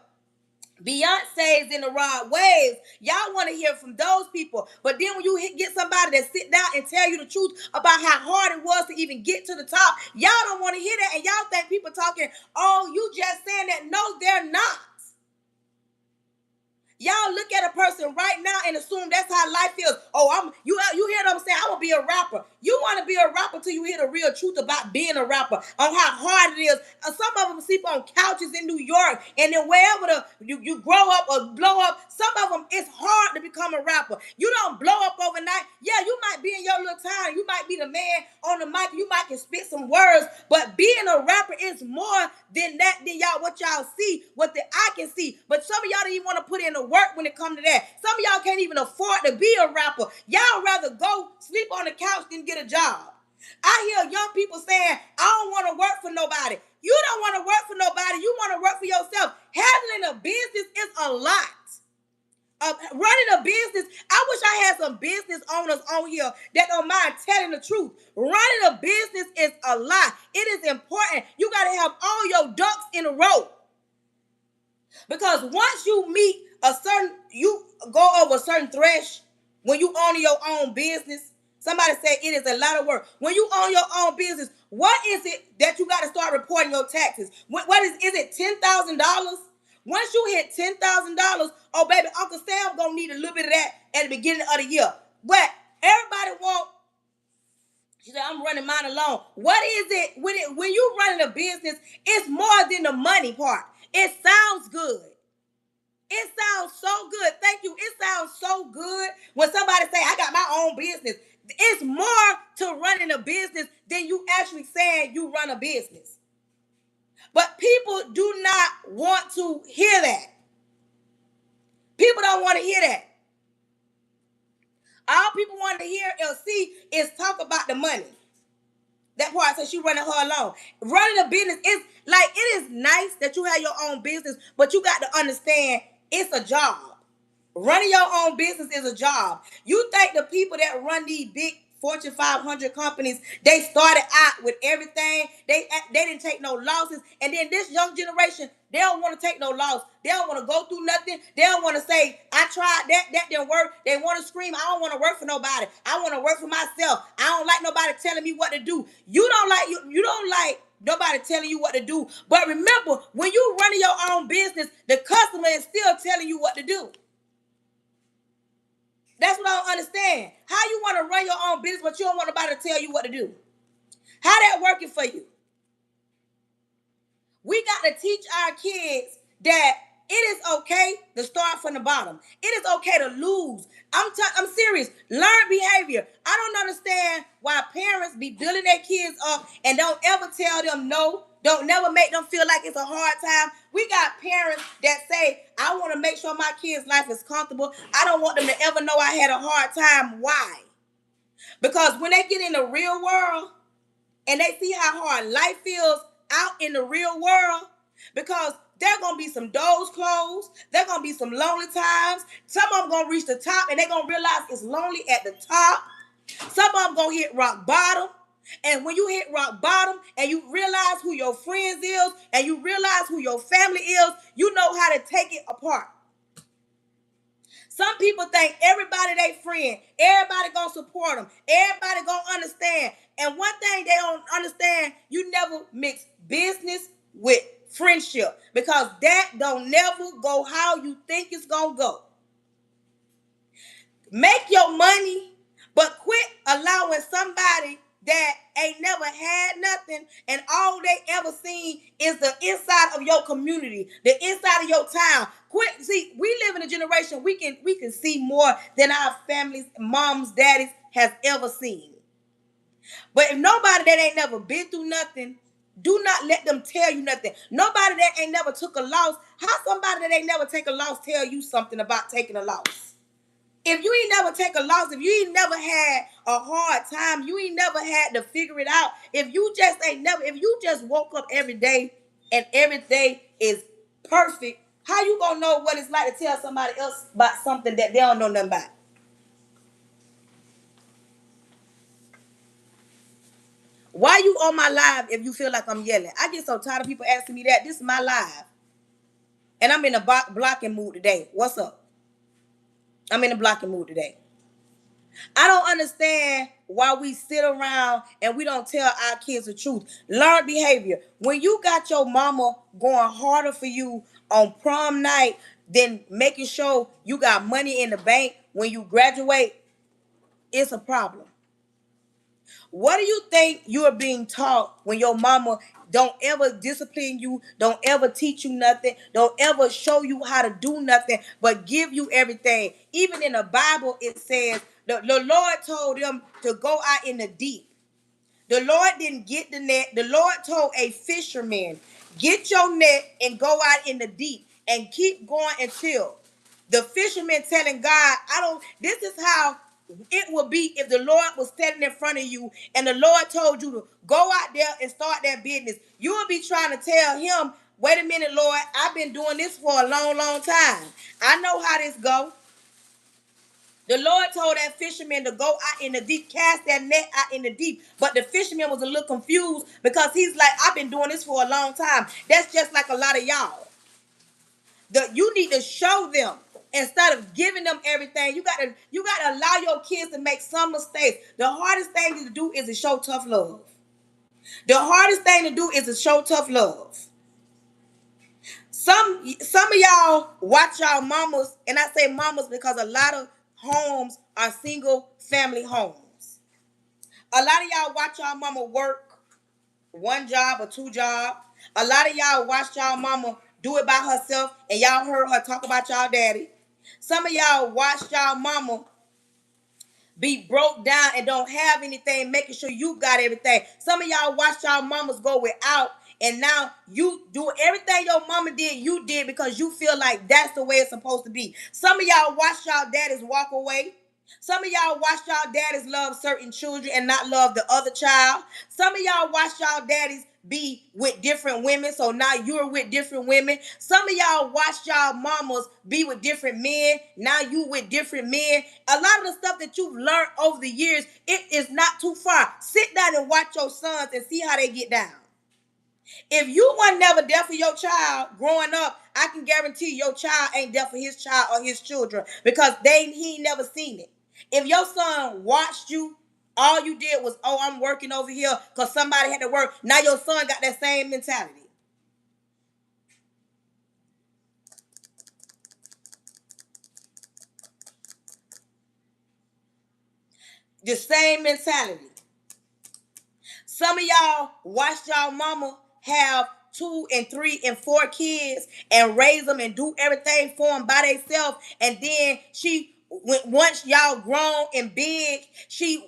Beyonce's in the Rod Waves. Y'all want to hear from those people. But then when you get somebody that sit down and tell you the truth about how hard it was to even get to the top, y'all don't want to hear that. And y'all think people talking, oh, you just saying that. No, they're not. Y'all look at a person right now and assume that's how life feels. Oh, you hear them say, I will be a rapper. You want to be a rapper till you hear the real truth about being a rapper, on how hard it is. Some of them sleep on couches in New York, and then wherever you grow up or blow up, some of them, it's hard to become a rapper. You don't blow up overnight. Yeah, you might be in your little time. You might be the man on the mic. You might can spit some words, but being a rapper is more than that, than what y'all see, what the eye can see. But some of y'all don't even want to put in the work when it comes to that. Some of y'all can't even afford to be a rapper. Y'all rather go sleep on the couch than get a job. I hear young people saying, I don't want to work for nobody. You don't want to work for nobody. You want to work for yourself. Handling a business is a lot. Running a business, I wish I had some business owners on here that don't mind telling the truth. Running a business is a lot. It is important. You got to have all your ducks in a row. Because once you go over a certain threshold, when you own your own business, somebody said it is a lot of work. When you own your own business, what is it that you got to start reporting your taxes? What is it $10,000? Once you hit $10,000, oh baby, Uncle Sam gonna need a little bit of that at the beginning of the year. But everybody she said, I'm running mine alone. What is it when you running a business? It's more than the money part. It sounds good. It sounds so good. Thank you. It sounds so good when somebody say, I got my own business. It's more to running a business than you actually saying you run a business. But people do not want to hear that. People don't want to hear that. All people want to hear or see is talk about the money. That part says she running her alone. Running a business is like, it is nice that you have your own business, but you got to understand it's a job. Running your own business is a job. You think the people that run these big Fortune 500 companies, they started out with everything. They didn't take no losses. And then this young generation, they don't want to take no loss. They don't want to go through nothing. They don't want to say, I tried that didn't work. They want to scream, I don't want to work for nobody. I want to work for myself. I don't like nobody telling me what to do. You don't like nobody telling you what to do. But remember, when you running your own business, the customer is still telling you what to do. That's what I don't understand. How you want to run your own business, but you don't want nobody to tell you what to do? How that working for you? We got to teach our kids that it is okay to start from the bottom. It is okay to lose. I'm serious. Learn behavior. I don't understand why parents be building their kids up and don't ever tell them no. Don't never make them feel like it's a hard time. We got parents that say, I want to make sure my kids' life is comfortable. I don't want them to ever know I had a hard time. Why? Because when they get in the real world and they see how hard life feels out in the real world, because There are going to be some doors closed. There are going to be some lonely times. Some of them going to reach the top and they're going to realize it's lonely at the top. Some of them going to hit rock bottom. And when you hit rock bottom and you realize who your friends is and you realize who your family is, you know how to take it apart. Some people think everybody they friend, everybody gonna support them, everybody gonna understand. And one thing they don't understand, you never mix business with friendship because that don't never go how you think it's gonna go. Make your money, but quit allowing somebody that ain't never had nothing and all they ever seen is the inside of your community, the inside of your town. Quit. See, we live in a generation we can see more than our families, moms, daddies has ever seen. But if nobody that ain't never been through nothing, do not let them tell you nothing. Nobody that ain't never took a loss, how somebody that ain't never take a loss tell you something about taking a loss? If you ain't never take a loss, if you ain't never had a hard time, you ain't never had to figure it out. If you just woke up every day and every day is perfect, how you gonna know what it's like to tell somebody else about something that they don't know nothing about? Why you on my live if you feel like I'm yelling? I get so tired of people asking me that. This is my live. And I'm in a blocking mood today. What's up? I'm in a blocking mood today. I don't understand why we sit around and we don't tell our kids the truth. Learn behavior. When you got your mama going harder for you on prom night than making sure you got money in the bank when you graduate, it's a problem. What do you think you are being taught when your mama don't ever discipline you, don't ever teach you nothing, don't ever show you how to do nothing, but give you everything? Even in the Bible, it says the Lord told them to go out in the deep. The Lord didn't get the net. The Lord told a fisherman, get your net and go out in the deep and keep going until the fisherman telling God, this is how it would be if the Lord was standing in front of you and the Lord told you to go out there and start that business. You would be trying to tell him, wait a minute, Lord, I've been doing this for a long, long time. I know how this goes. The Lord told that fisherman to go out in the deep, cast that net out in the deep. But the fisherman was a little confused because he's like, I've been doing this for a long time. That's just like a lot of y'all. You need to show them instead of giving them everything. You gotta allow your kids to make some mistakes. The hardest thing to do is to show tough love. The hardest thing to do is to show tough love. Some of y'all watch y'all mamas, and I say mamas because a lot of homes are single family homes. A lot of y'all watch y'all mama work one job or two jobs. A lot of y'all watch y'all mama do it by herself, and y'all heard her talk about y'all daddy. Some of y'all watch y'all mama be broke down and don't have anything, making sure you got everything. Some of y'all watch y'all mamas go without, and now you do everything your mama did, you did because you feel like that's the way it's supposed to be. Some of y'all watch y'all daddies walk away. Some of y'all watch y'all daddies love certain children and not love the other child. Some of y'all watch y'all daddies be with different women, so now you're with different women. Some of y'all watch y'all mamas be with different men, now you with different men. A lot of the stuff that you've learned over the years, it is not too far. Sit down and watch your sons and see how they get down. If you weren't never there for your child growing up, I can guarantee your child ain't there for his child or his children because he ain't never seen it. If your son watched you, all you did was, oh, I'm working over here because somebody had to work. Now your son got that same mentality. The same mentality. Some of y'all watched y'all mama have 2 and 3 and 4 kids and raise them and do everything for them by themselves. And then once y'all grown and big, she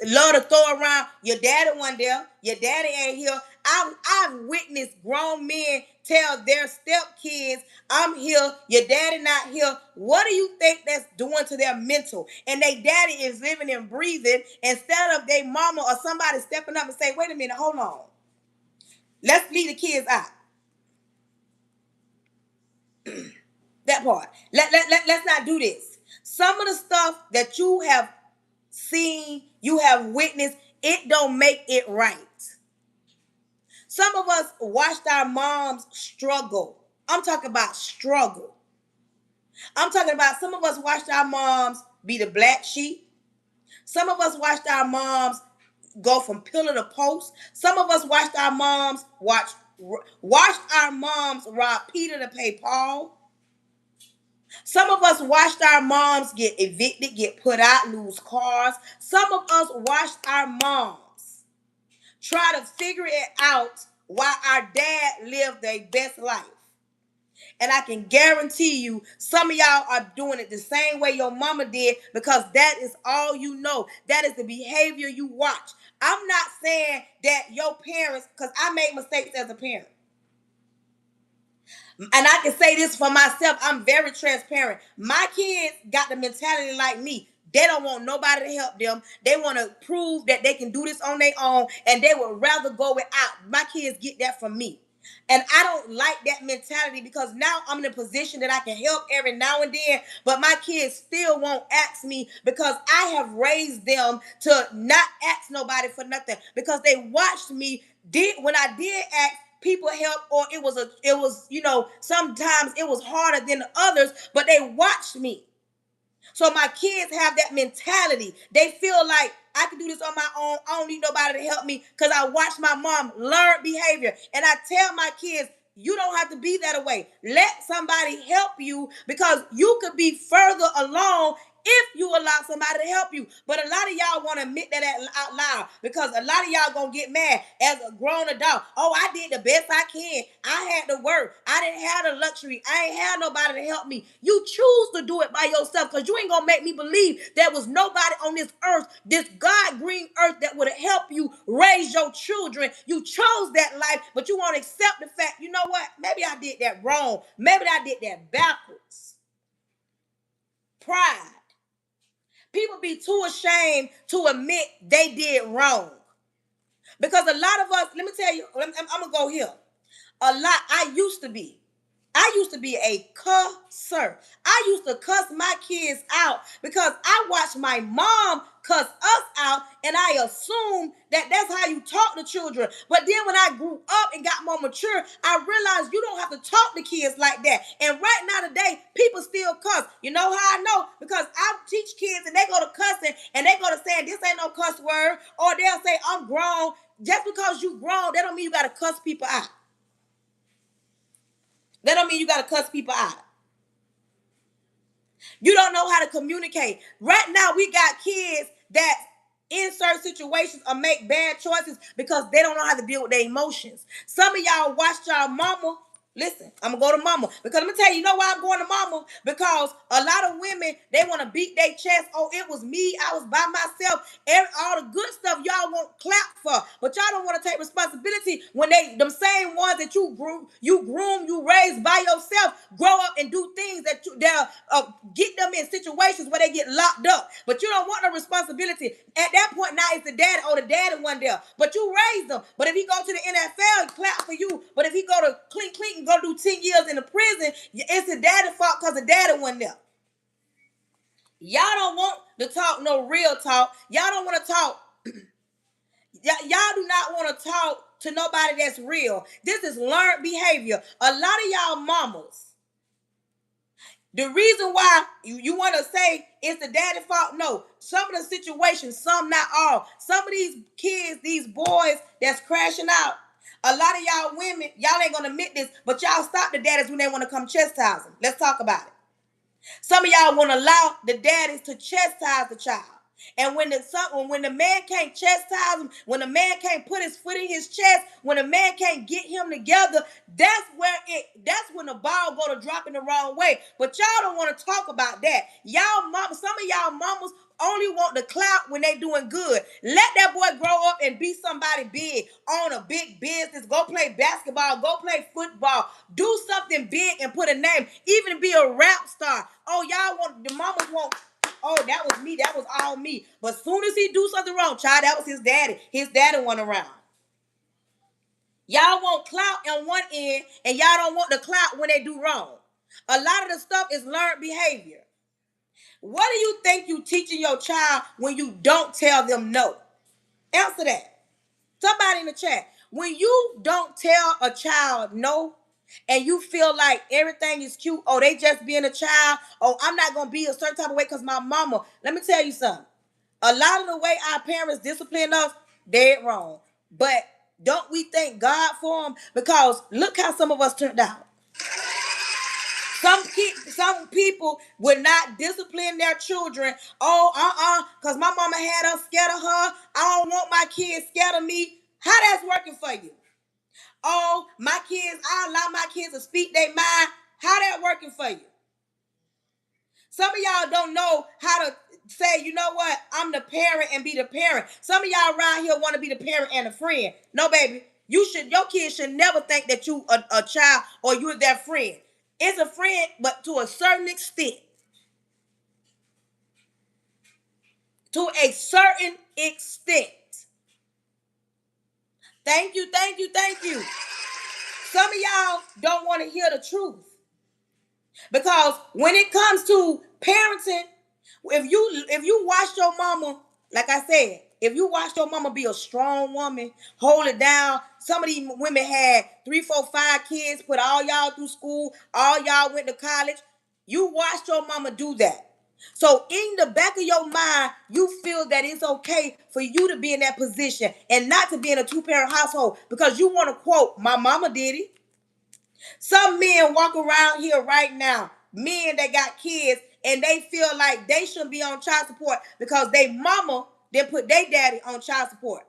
love to throw around, your daddy one there, your daddy ain't here. I've witnessed grown men tell their stepkids, I'm here, your daddy not here. What do you think that's doing to their mental? And their daddy is living and breathing instead of their mama or somebody stepping up and say, wait a minute, hold on. Let's leave the kids out. That part. Let's not do this. Some of the stuff that you have seen, you have witnessed, it don't make it right. Some of us watched our moms struggle. I'm talking about struggle. I'm talking about some of us watched our moms be the black sheep. Some of us watched our moms go from pillar to post. Some of us watched our moms watched our moms rob Peter to pay Paul. Some of us watched our moms get evicted, get put out, lose cars. Some of us watched our moms try to figure it out while our dad lived their best life. And I can guarantee you, some of y'all are doing it the same way your mama did because that is all you know. That is the behavior you watch. I'm not saying that your parents, because I made mistakes as a parent. And I can say this for myself. I'm very transparent. My kids got the mentality like me. They don't want nobody to help them. They want to prove that they can do this on their own, and they would rather go without. My kids get that from me. And I don't like that mentality because now I'm in a position that I can help every now and then, but my kids still won't ask me because I have raised them to not ask nobody for nothing because they watched me when I did ask people help, or it was sometimes it was harder than the others, but they watched me. So my kids have that mentality. They feel like I can do this on my own. I don't need nobody to help me because I watched my mom learn behavior. And I tell my kids, you don't have to be that way. Let somebody help you because you could be further along if you allow somebody to help you. But a lot of y'all want to admit that out loud because a lot of y'all going to get mad as a grown adult. Oh, I did the best I can. I had to work. I didn't have the luxury. I ain't had nobody to help me. You choose to do it by yourself because you ain't going to make me believe there was nobody on this earth, this God-green earth that would help you raise your children. You chose that life, but you won't accept the fact, you know what? Maybe I did that wrong. Maybe I did that backwards. Pride. People be too ashamed to admit they did wrong. Because a lot of us, let me tell you, I'm going to go here. I used to be a cusser. I used to cuss my kids out because I watched my mom cuss us out, and I assumed that that's how you talk to children. But then when I grew up and got more mature, I realized you don't have to talk to kids like that. And right now today, people still cuss. You know how I know? Because I teach kids and they go to cussing and they go to saying this ain't no cuss word, or they'll say I'm grown. Just because you grown, that don't mean you got to cuss people out. That don't mean you got to cuss people out. You don't know how to communicate. Right now, we got kids that in certain situations or make bad choices because they don't know how to deal with their emotions. Some of y'all watched y'all mama. Listen, I'm going to go to mama. Because let me tell you, you know why I'm going to mama? Because a lot of women, they want to beat their chest. Oh, it was me. I was by myself. All the good stuff y'all won't clap for. But y'all don't want to take responsibility when them same ones that you groom, you raised by yourself, grow up and do things that get them in situations where they get locked up. But you don't want no responsibility. At that point, now it's the daddy or the daddy one there. But you raised them. But if he go to the NFL, he clap for you. But if he go to clink and go do 10 years in the prison, it's the daddy fault because the daddy wasn't there. Y'all don't want to talk no real talk. Y'all don't want to talk. Y'all do not want to talk to nobody that's real. This is learned behavior. A lot of y'all mamas, the reason why you want to say it's the daddy fault, no. Some of the situations, some not all. Some of these kids, these boys that's crashing out, a lot of y'all women, y'all ain't going to admit this, but y'all stop the daddies when they want to come chastise them. Let's talk about it. Some of y'all want to allow the daddies to chastise the child. And when the man can't chastise him, when the man can't put his foot in his chest, when the man can't get him together, that's when the ball go to drop in the wrong way. But y'all don't want to talk about that. Some of y'all mamas only want the clout when they doing good. Let that boy grow up and be somebody big, own a big business, go play basketball, go play football, do something big and put a name, even be a rap star. Oh, the mamas want, oh, that was me, that was all me. But as soon as he do something wrong, child, that was his daddy. His daddy went around. Y'all want clout on one end, and y'all don't want the clout when they do wrong. A lot of the stuff is learned behavior. What do you think you teaching your child when you don't tell them no? Answer that. Somebody in the chat. When you don't tell a child no, and you feel like everything is cute, oh, they just being a child, oh, I'm not gonna be a certain type of way because my mama. Let me tell you something. A lot of the way our parents discipline us, dead wrong. But don't we thank God for them? Because look how some of us turned out. Some people would not discipline their children. Oh, because my mama had us scared of her. I don't want my kids scared of me. How that's working for you? Oh, my kids, I allow my kids to speak their mind. How that working for you? Some of y'all don't know how to say, you know what, I'm the parent and be the parent. Some of y'all around here want to be the parent and a friend. No, baby. Your kids should never think that you a child or you're their friend. It's a friend, but to a certain extent. To a certain extent. Thank you, thank you, thank you. Some of y'all don't want to hear the truth. Because when it comes to parenting, if you watch your mama, like I said, if you watch your mama be a strong woman, hold it down. Some of these women had 3, 4, 5 kids, put all y'all through school, all y'all went to college. You watched your mama do that. So in the back of your mind, you feel that it's okay for you to be in that position and not to be in a 2-parent household because you want to quote, my mama did it. Some men walk around here right now, men that got kids, and they feel like they shouldn't be on child support because they mama didn't put their daddy on child support.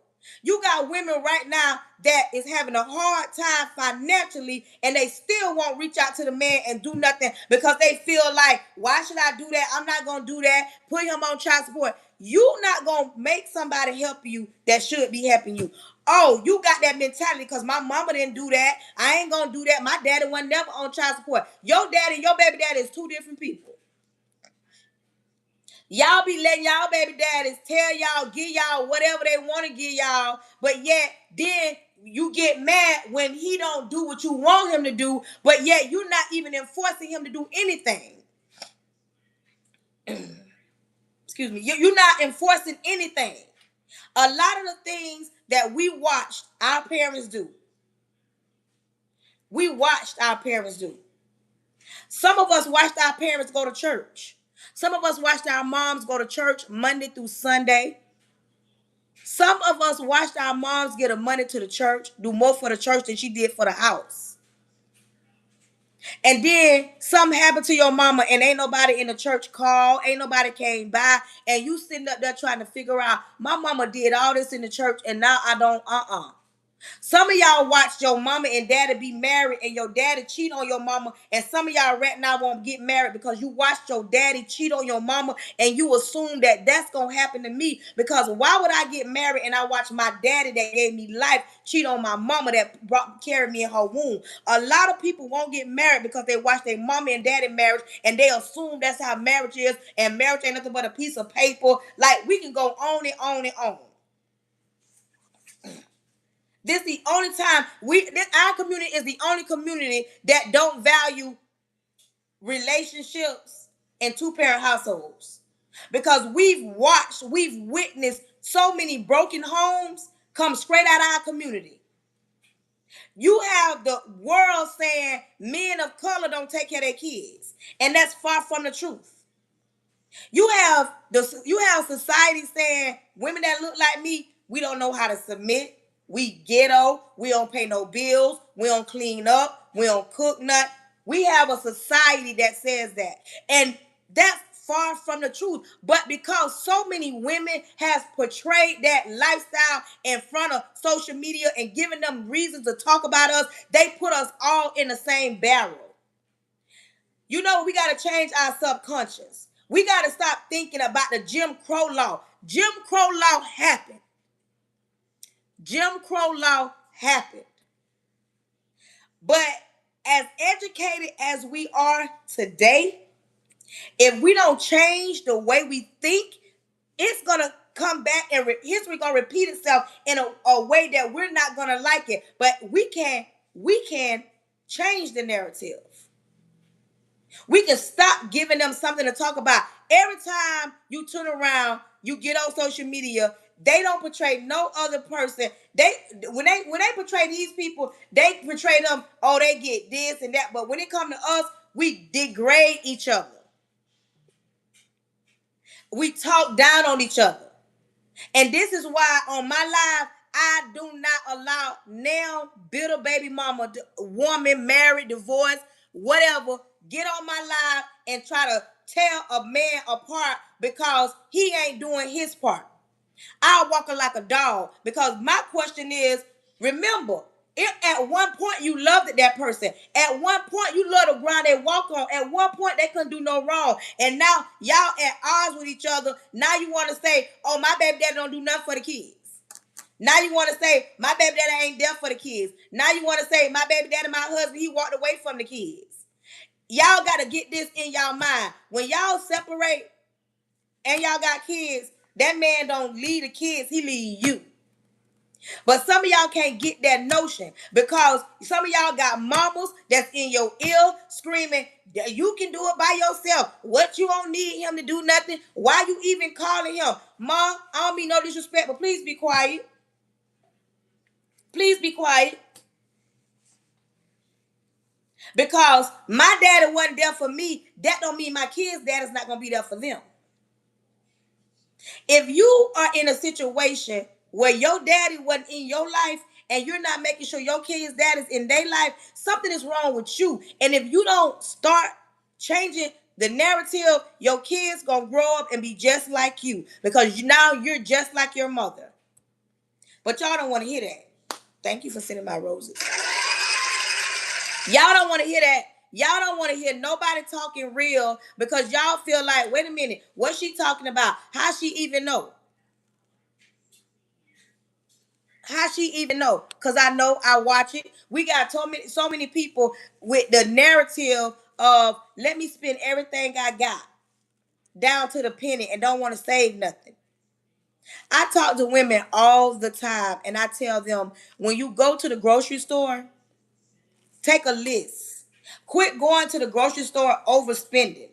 You got women right now that is having a hard time financially and they still won't reach out to the man and do nothing because they feel like, why should I do that? I'm not going to do that. Put him on child support. You not going to make somebody help you that should be helping you. Oh, you got that mentality because my mama didn't do that. I ain't going to do that. My daddy was never on child support. Your daddy and your baby daddy is 2 different people. Y'all be letting y'all baby daddies tell y'all, give y'all whatever they want to give y'all, but yet then you get mad when he don't do what you want him to do, but yet you're not even enforcing him to do anything. Excuse me. You're not enforcing anything. A lot of the things that we watched our parents do, we watched our parents do. Some of us watched our parents go to church. Some of us watched our moms go to church Monday through Sunday. Some of us watched our moms get a money to the church, do more for the church than she did for the house. And then something happened to your mama and ain't nobody in the church called, ain't nobody came by, and you sitting up there trying to figure out, my mama did all this in the church and now I don't, Some of y'all watched your mama and daddy be married and your daddy cheat on your mama, and some of y'all right now won't get married because you watched your daddy cheat on your mama and you assume that that's going to happen to me, because why would I get married and I watch my daddy that gave me life cheat on my mama that carried me in her womb? A lot of people won't get married because they watch their mama and daddy marriage and they assume that's how marriage is, and marriage ain't nothing but a piece of paper. Like, we can go on and on and on. This is the only time our community is the only community that don't value relationships in 2-parent households. Because we've witnessed so many broken homes come straight out of our community. You have the world saying men of color don't take care of their kids, and that's far from the truth. You have society saying women that look like me, we don't know how to submit. We ghetto. We don't pay no bills. We don't clean up. We don't cook nothing. We have a society that says that. And that's far from the truth. But because so many women has portrayed that lifestyle in front of social media and given them reasons to talk about us, they put us all in the same barrel. You know, we got to change our subconscious. We got to stop thinking about the Jim Crow law. Jim Crow law happened. Jim Crow law happened. But as educated as we are today, if we don't change the way we think, it's going to come back and history going to repeat itself in a way that we're not going to like it. But we can change the narrative. We can stop giving them something to talk about. Every time you turn around, you get on social media, they don't portray no other person. When they portray these people, they portray them, oh, they get this and that. But when it comes to us, we degrade each other. We talk down on each other. And this is why on my live, I do not allow now bitter baby mama, woman, married, divorced, whatever, get on my live and try to tear a man apart because he ain't doing his part. I'll walk her like a dog because my question is, remember, if at one point you loved that person, at one point you loved the ground they walk on, at one point they couldn't do no wrong, and now y'all at odds with each other. Now you want to say, oh, my baby daddy don't do nothing for the kids. Now you want to say, my baby daddy ain't there for the kids. Now you want to say, my baby daddy, my husband, he walked away from the kids. Y'all got to get this in y'all mind. When y'all separate and y'all got kids, that man don't leave the kids, he leave you. But some of y'all can't get that notion because some of y'all got mamas that's in your ear screaming, you can do it by yourself. What, you don't need him to do nothing? Why you even calling him? Mom, I don't mean no disrespect, but please be quiet. Please be quiet. Because my daddy wasn't there for me, that don't mean my kids' dad is not going to be there for them. If you are in a situation where your daddy wasn't in your life and you're not making sure your kids' dad is in their life, something is wrong with you. And if you don't start changing the narrative, your kids gonna grow up and be just like you because now you're just like your mother. But y'all don't want to hear that. Thank you for sending my roses. Y'all don't want to hear that. Y'all don't want to hear nobody talking real because y'all feel like, wait a minute, what's she talking about? How she even know? How she even know? Because I know, I watch it. We got so many people with the narrative of, let me spend everything I got down to the penny and don't want to save nothing. I talk to women all the time and I tell them, when you go to the grocery store, take a list. Quit going to the grocery store overspending.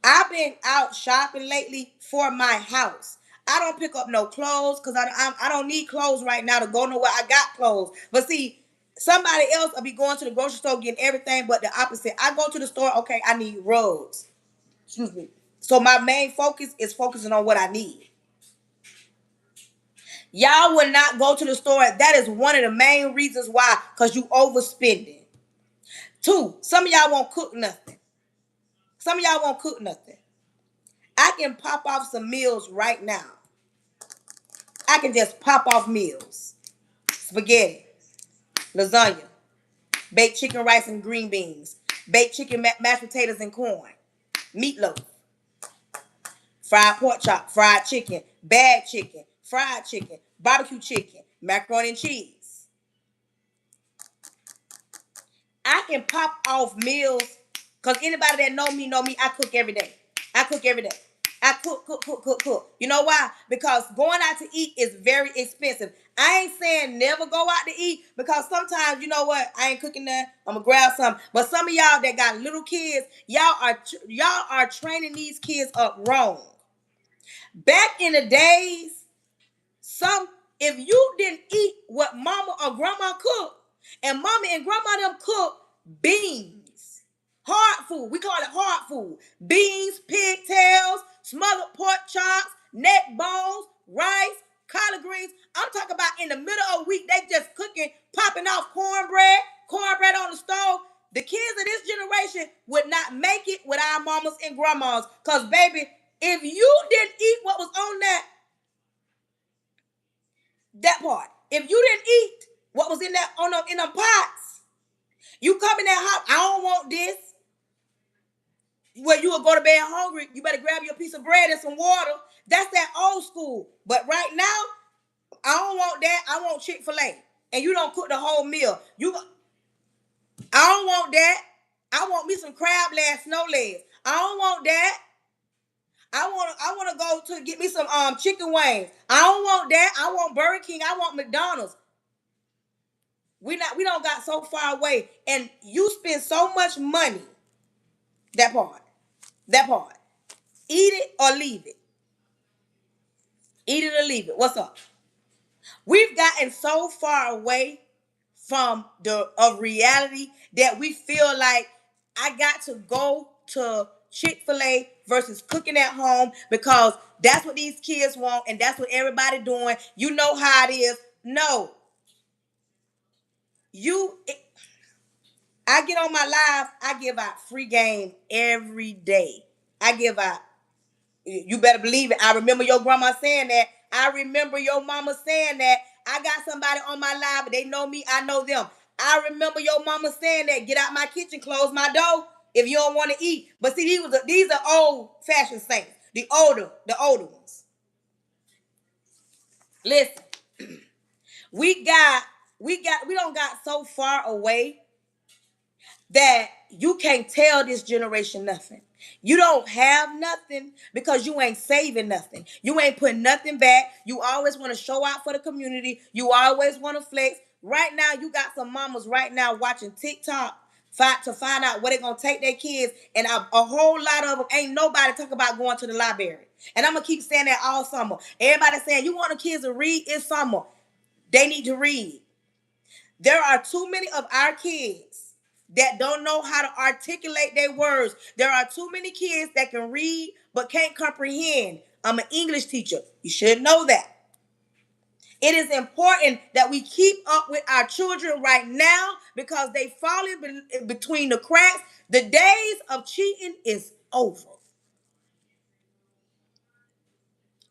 I've been out shopping lately for my house. I don't pick up no clothes because I don't need clothes right now to go nowhere. I got clothes. But see, somebody else will be going to the grocery store getting everything but the opposite. I go to the store, okay, I need rugs. Excuse me. So my main focus is focusing on what I need. Y'all will not go to the store. That is one of the main reasons why, because you overspending. Two, some of y'all won't cook nothing. Some of y'all won't cook nothing. I can pop off some meals right now. I can just pop off meals. Spaghetti, lasagna, baked chicken, rice, and green beans, baked chicken, mashed potatoes, and corn, meatloaf, fried pork chop, fried chicken, bag chicken, fried chicken, barbecue chicken, macaroni and cheese. I can pop off meals because anybody that know me, I cook every day. I cook every day. I cook. You know why? Because going out to eat is very expensive. I ain't saying never go out to eat because sometimes, you know what? I ain't cooking that. I'm gonna grab something. But some of y'all that got little kids, y'all are training these kids up wrong. Back in the days, if you didn't eat what mama or grandma cooked, and mama and grandma them cook beans, hard food. We call it hard food. Beans, pigtails, smothered pork chops, neck bones, rice, collard greens. I'm talking about in the middle of the week, they just cooking, popping off cornbread on the stove. The kids of this generation would not make it with our mamas and grandmas. Because, baby, if you didn't eat what was on that part, if you didn't eat what was in that in them pots, you come in that house, I don't want this. Where you will go to bed hungry, you better grab your piece of bread and some water. That's that old school. But right now, I don't want that. I want Chick-fil-A. And you don't cook the whole meal. I don't want that. I want me some crab legs, snow legs. I don't want that. I want to go to get me some chicken wings. I don't want that. I want Burger King. I want McDonald's. We don't got so far away, and you spend so much money That part. That part. Eat it or leave it. Eat it or leave it. What's up? We've gotten so far away from the of reality that we feel like I got to go to Chick-fil-A versus cooking at home because that's what these kids want and that's what everybody doing. You know how it is. No. You I get on my live, I give out free game every day. I give out. You better believe it. I remember your grandma saying that. I remember your mama saying that. I got somebody on my live, but they know me, I know them. I remember your mama saying that. Get out my kitchen, close my door if you don't want to eat. But see, these are old fashioned saints. The older ones. Listen, we don't got so far away that you can't tell this generation nothing. You don't have nothing because you ain't saving nothing. You ain't putting nothing back. You always want to show out for the community. You always want to flex. Right now, you got some mamas right now watching TikTok to find out where they're going to take their kids. And a whole lot of them ain't nobody talk about going to the library. And I'm going to keep saying that all summer. Everybody saying, you want the kids to read? It's summer. They need to read. There are too many of our kids that don't know how to articulate their words. There are too many kids that can read but can't comprehend. I'm an English teacher. You should know that. It is important that we keep up with our children right now because they fall in between the cracks. The days of cheating is over.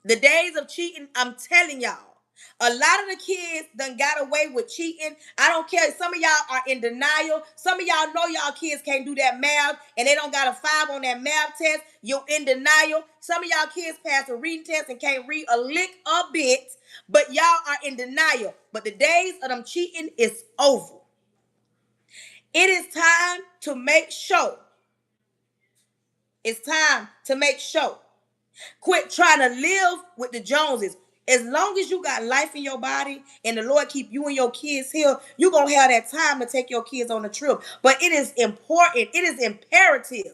The days of cheating, I'm telling y'all. A lot of the kids done got away with cheating. I don't care. Some of y'all are in denial. Some of y'all know y'all kids can't do that math and they don't got a 5 on that math test. You're in denial. Some of y'all kids pass a reading test and can't read a lick a bit, but y'all are in denial. But the days of them cheating is over. It is time to make sure. It's time to make sure. Quit trying to live with the Joneses. As long as you got life in your body and the Lord keep you and your kids here, you're going to have that time to take your kids on a trip. But it is important. It is imperative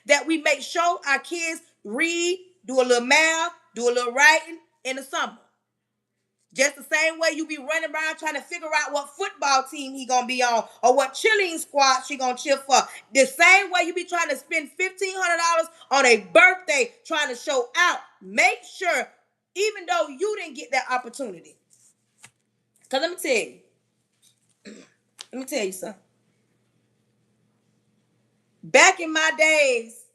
that we make sure our kids read, do a little math, do a little writing in the summer. Just the same way you be running around trying to figure out what football team he gonna be on or what cheerleading squad she gonna cheer for. The same way you be trying to spend $1,500 on a birthday trying to show out. Make sure, even though you didn't get that opportunity. Because let me tell you something. Back in my days,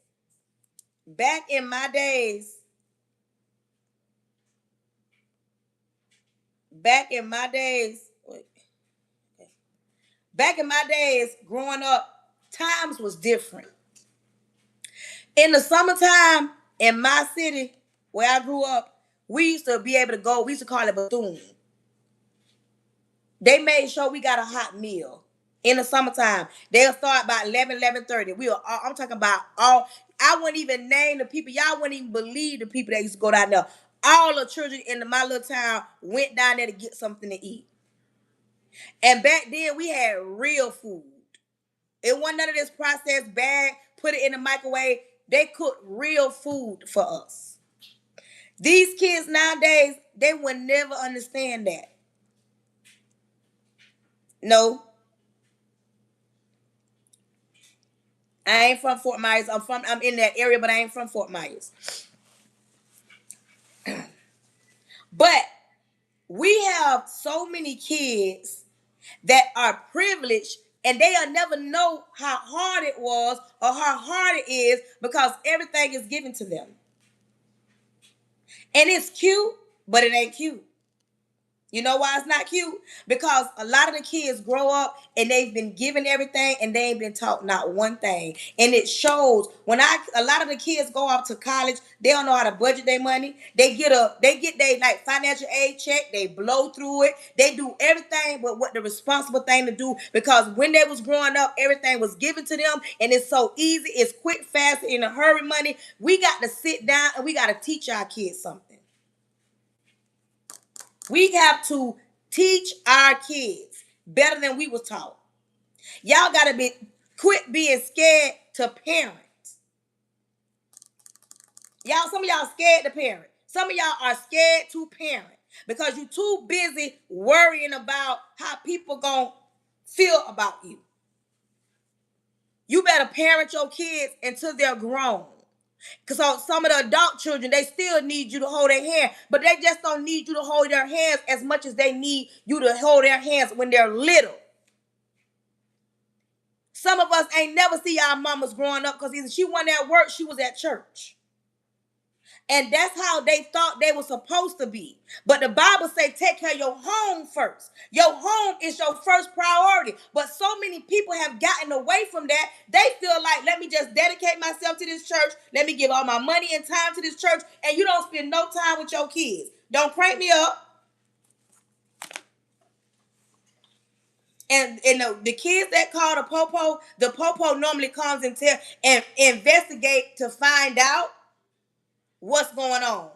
back in my days, growing up, times was different. In the summertime, in my city where I grew up, we used to be able to go, we used to call it Bethune. They made sure we got a hot meal in the summertime. They'll start by 11:30. I'm talking about all, I wouldn't even name the people. Y'all wouldn't even believe the people that used to go down there. All the children in my little town went down there to get something to eat. And back then, we had real food. It wasn't none of this processed bag, put it in the microwave. They cooked real food for us. These kids nowadays, they would never understand that. No. I ain't from Fort Myers. I'm in that area, but I ain't from Fort Myers. But we have so many kids that are privileged and they'll never know how hard it was or how hard it is because everything is given to them. And it's cute, but it ain't cute. You know why it's not cute? Because a lot of the kids grow up and they've been given everything and they ain't been taught not one thing. And it shows when a lot of the kids go off to college, they don't know how to budget their money. They get their like financial aid check, they blow through it. They do everything but what the responsible thing to do because when they was growing up, everything was given to them and it's so easy, it's quick, fast, in a hurry money. We got to sit down and we got to teach our kids something. We have to teach our kids better than we was taught. Y'all gotta be, Quit being scared to parent. Y'all, some of y'all scared to parent. Some of y'all are scared to parent because you're too busy worrying about how people gonna feel about you. You better parent your kids until they're grown. Because some of the adult children, they still need you to hold their hand, but they just don't need you to hold their hands as much as they need you to hold their hands when they're little. Some of us ain't never see our mamas growing up because either she wasn't at work, she was at church. And that's how they thought they were supposed to be. But the Bible say take care of your home first. Your home is your first priority. But so many people have gotten away from that. They feel like, let me just dedicate myself to this church. Let me give all my money and time to this church. And you don't spend no time with your kids. Don't crank me up. And the kids that call the popo normally comes and investigate to find out what's going on.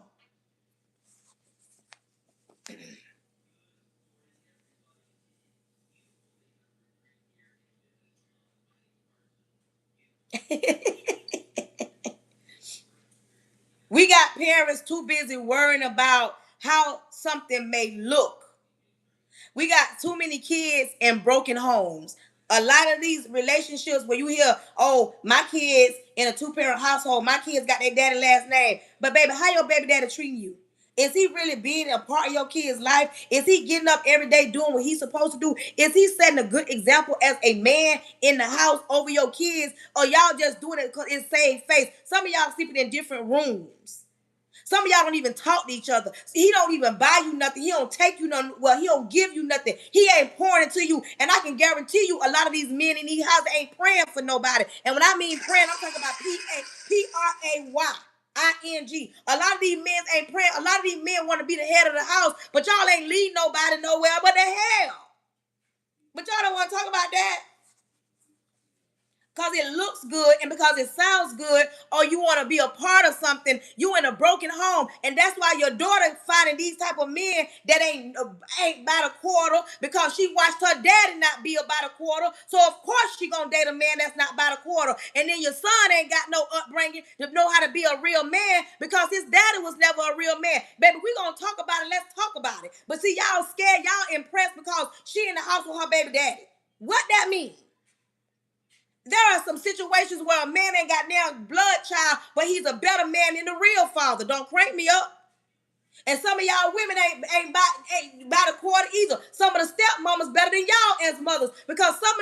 We got parents too busy worrying about how something may look. We got too many kids in broken homes. A lot of these relationships where you hear, oh, my kids in a two-parent household, my kids got their daddy last name. But baby, how your baby daddy treating you? Is he really being a part of your kid's life? Is he getting up every day doing what he's supposed to do? Is he setting a good example as a man in the house over your kids? Or y'all just doing it because it's save face? Some of y'all sleeping in different rooms. Some of y'all don't even talk to each other. He don't even buy you nothing. He don't take you nothing. Well, he don't give you nothing. He ain't pouring into you. And I can guarantee you a lot of these men in these houses ain't praying for nobody. And when I mean praying, I'm talking about P-R-A-Y-I-N-G. A lot of these men ain't praying. A lot of these men want to be the head of the house, but y'all ain't lead nobody nowhere but the hell. But y'all don't want to talk about that. Because it looks good and because it sounds good, or you want to be a part of something, you in a broken home. And that's why your daughter finding these type of men that ain't about a quarter, because she watched her daddy not be about a quarter. So of course she gonna date a man that's not about a quarter. And then your son ain't got no upbringing to know how to be a real man because his daddy was never a real man. Baby, we gonna talk about it. Let's talk about it. But see, y'all scared, y'all impressed because she in the house with her baby daddy. What that mean? There are some situations where a man ain't got now blood child, but he's a better man than the real father. Don't crank me up. And some of y'all women ain't by the quarter either. Some of the stepmamas better than y'all as mothers because some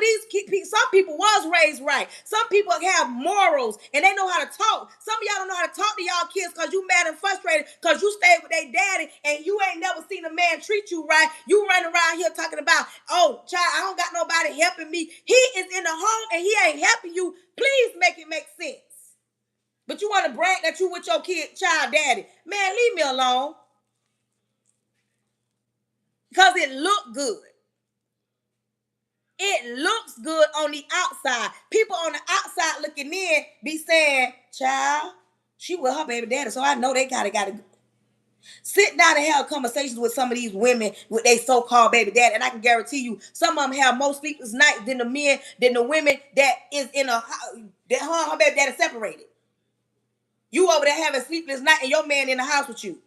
people was raised right. Some people have morals and they know how to talk. Some of y'all don't know how to talk to y'all kids because you mad and frustrated because you stayed with their daddy and you ain't never seen a man treat you right. You running around here talking about, oh, child, I don't got nobody helping me. He is in the home and he ain't helping you. Please make it make sense. But you want to brag that you with your child daddy. Man, leave me alone. Because it looked good. It looks good on the outside. People on the outside looking in be saying, child, she with her baby daddy, so I know they gotta sit down and have conversations with some of these women with their so-called baby daddy. And I can guarantee you, some of them have more sleepless nights than the women that is in a house, that her baby daddy separated. You over there having sleepless night and your man in the house with you.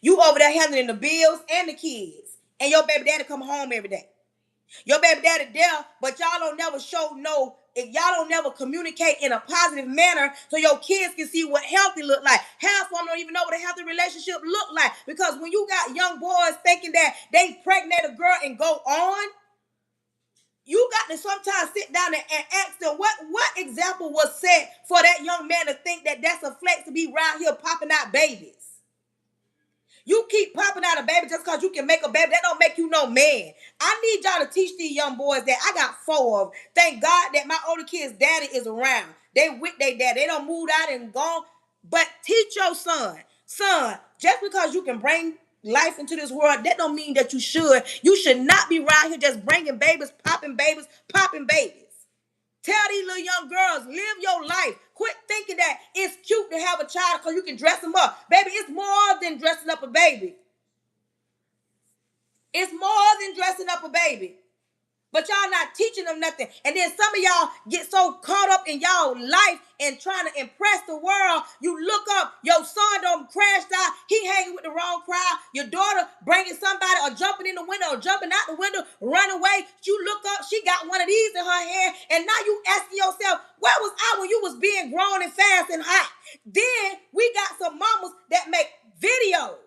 You over there handling the bills and the kids. And your baby daddy come home every day. Your baby daddy there, but y'all don't never y'all don't never communicate in a positive manner so your kids can see what healthy look like. Half of them don't even know what a healthy relationship look like. Because when you got young boys thinking that they pregnant a girl and go on, you got to sometimes sit down and ask them what example was set for that young man to think that that's a flex to be around here popping out babies. You keep popping out a baby just because you can make a baby. That don't make you no man. I need y'all to teach these young boys that. I got 4 of them. Thank God that my older kid's daddy is around. They with their dad. They don't move out and gone. But teach your son. Son, just because you can bring life into this world, that don't mean that you should. You should not be around here just bringing babies, popping babies, popping babies. Tell these little young girls, live your life. Quit thinking that it's cute to have a child because you can dress them up. Baby, it's more than dressing up a baby. It's more than dressing up a baby. But y'all not teaching them nothing. And then some of y'all get so caught up in y'all life and trying to impress the world. You look up, your son don't crash out. He hanging with the wrong crowd. Your daughter bringing somebody or jumping in the window or jumping out the window, run away. You look up, she got one of these in her hand. And now you asking yourself, where was I when you was being grown and fast and hot? Then we got some mamas that make videos.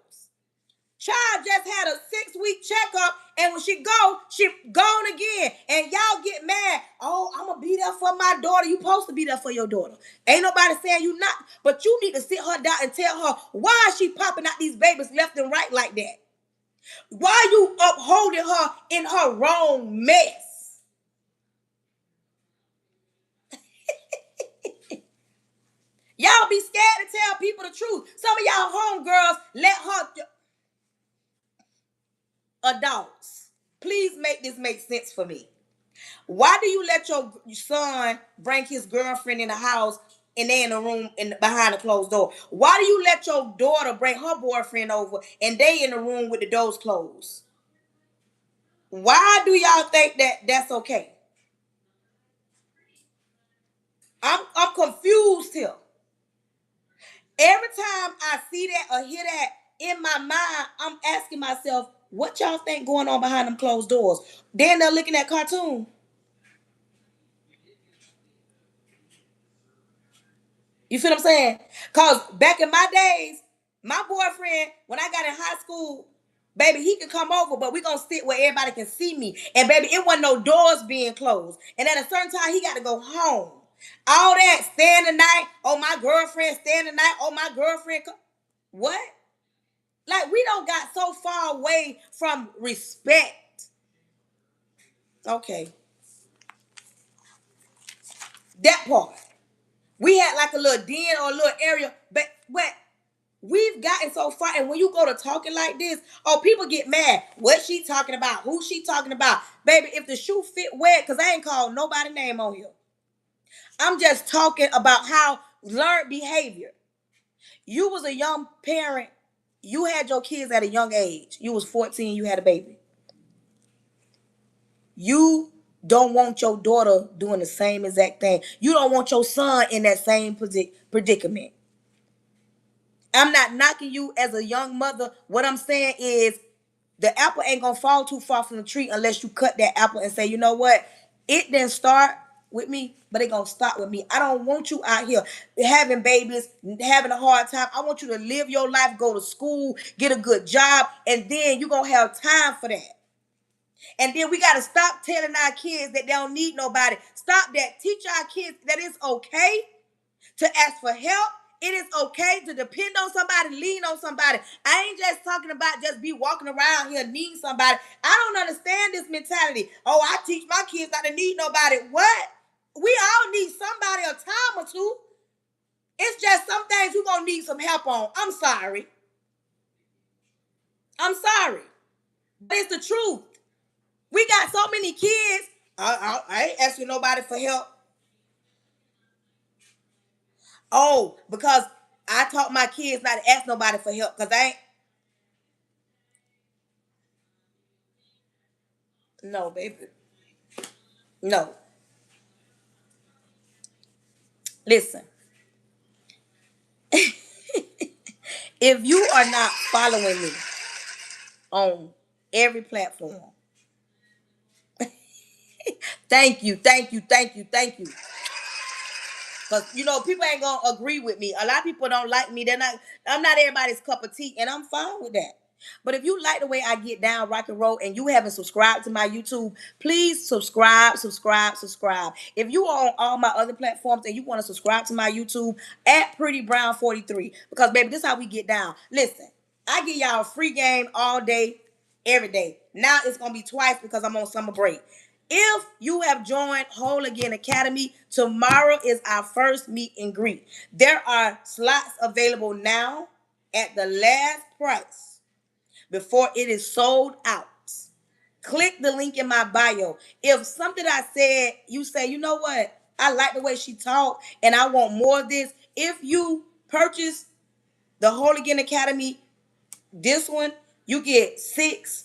Child just had a 6-week checkup, and when she gone again. And y'all get mad. Oh, I'm gonna be there for my daughter. You supposed to be there for your daughter. Ain't nobody saying you not, but you need to sit her down and tell her why is she popping out these babies left and right like that. Why you upholding her in her wrong mess? Y'all be scared to tell people the truth. Some of y'all homegirls let her. Adults, please make this make sense for me. Why do you let your son bring his girlfriend in the house and they in the room behind the closed door? Why do you let your daughter bring her boyfriend over and they in the room with the doors closed? Why do y'all think that that's okay? I'm confused here. Every time I see that or hear that in my mind, I'm asking myself, what y'all think going on behind them closed doors? Then they're looking at cartoon. You feel what I'm saying? Because back in my days, my boyfriend, when I got in high school, baby, he could come over, but we going to sit where everybody can see me. And baby, it wasn't no doors being closed. And at a certain time, he got to go home. All that, staying the night. Oh, my girlfriend staying the night. Oh, my girlfriend. What? Like, we don't got so far away from respect. Okay. That part. We had like a little den or a little area, but we've gotten so far. And when you go to talking like this, oh, people get mad. What she talking about? Who she talking about? Baby, if the shoe fit wet, because I ain't called nobody name on here. I'm just talking about how learned behavior. You was a young parent. You had your kids at a young age. You was 14, you had a baby. You don't want your daughter doing the same exact thing. You don't want your son in that same predicament. I'm not knocking you as a young mother. What I'm saying is the apple ain't gonna fall too far from the tree unless you cut that apple and say, you know what? It didn't start with me, but it gonna start with me. I don't want you out here having babies, having a hard time. I want you to live your life, go to school, get a good job, and then you gonna have time for that. And then we got to stop telling our kids that they don't need nobody. Stop that. Teach our kids that it's okay to ask for help. It is okay to depend on somebody, lean on somebody. I ain't just talking about just be walking around here needing somebody. I don't understand this mentality. Oh, I teach my kids not to need nobody. What? We all need somebody a time or two. It's just some things you're going to need some help on. I'm sorry. I'm sorry. But it's the truth. We got so many kids. I ain't asking nobody for help. Oh, because I taught my kids not to ask nobody for help because I ain't. No, baby. No. Listen. If you are not following me on every platform, thank you, thank you, thank you, thank you. Because, people ain't going to agree with me. A lot of people don't like me. I'm not everybody's cup of tea, and I'm fine with that. But if you like the way I get down, rock and roll, and you haven't subscribed to my YouTube, please subscribe, subscribe, subscribe. If you are on all my other platforms and you want to subscribe to my YouTube, at Pretty Brown 43, because, baby, this is how we get down. Listen, I give y'all a free game all day, every day. Now it's going to be twice because I'm on summer break. If you have joined Whole Again Academy, tomorrow is our first meet and greet. There are slots available now at the last price before it is sold out. Click the link in my bio. If something I said, you say, you know what? I like the way she talked and I want more of this. If you purchase the Whole Again Academy, this one, you get 6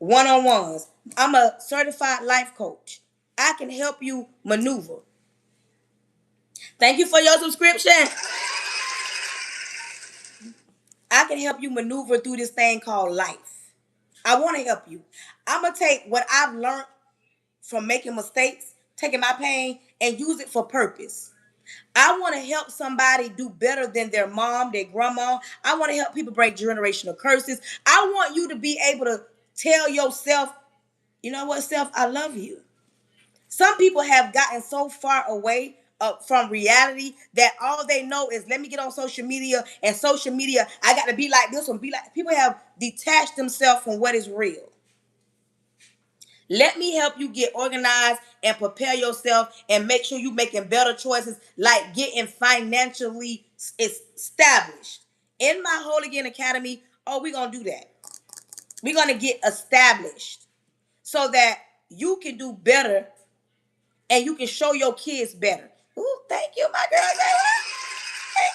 one-on-ones. I'm a certified life coach. I can help you maneuver. Thank you for your subscription. I can help you maneuver through this thing called life. I want to help you. I'm going to take what I've learned from making mistakes, taking my pain, and use it for purpose. I want to help somebody do better than their mom, their grandma. I want to help people break generational curses. I want you to be able to tell yourself, you know what, self, I love you. Some people have gotten so far away from reality that all they know is let me get on social media, and social media, I got to be like this one, be like. People have detached themselves from what is real. Let me help you get organized and prepare yourself and make sure you're making better choices, like getting financially established. In my Whole Again Academy, we're going to do that. We're going to get established so that you can do better and you can show your kids better. Ooh, thank you, my girl. Hey,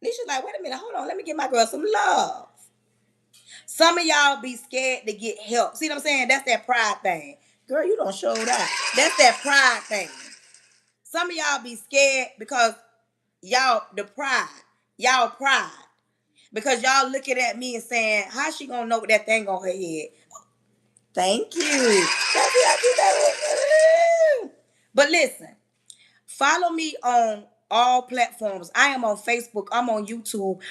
Nisha like, wait a minute, hold on. Let me give my girl some love. Some of y'all be scared to get help. See what I'm saying? That's that pride thing. Girl, you don't show that. That's that pride thing. Some of y'all be scared because y'all pride. Because y'all looking at me and saying, how she gonna know what that thing on her head? Thank you. But listen, follow me on all platforms. I am on Facebook. I'm on YouTube.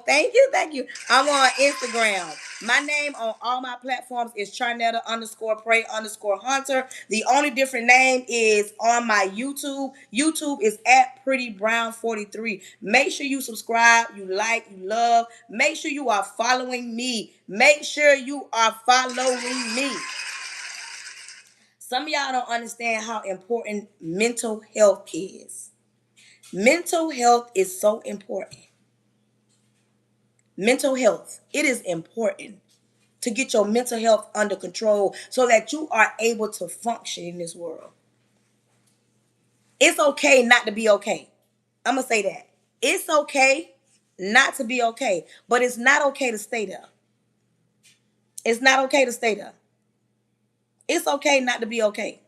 Thank you. I'm on Instagram. My name on all my platforms is Charnetta_Pray_Hunter. The only different name is on my YouTube. YouTube is at Pretty Brown 43. Make sure you subscribe, you like, you love. Make sure you are following me. Some of y'all don't understand how important mental health is. Mental health is so important. Mental health, it is important to get your mental health under control so that you are able to function in this world. It's okay not to be okay. I'm going to say that. It's okay not to be okay, but it's not okay to stay there. It's not okay to stay there. It's okay not to be okay.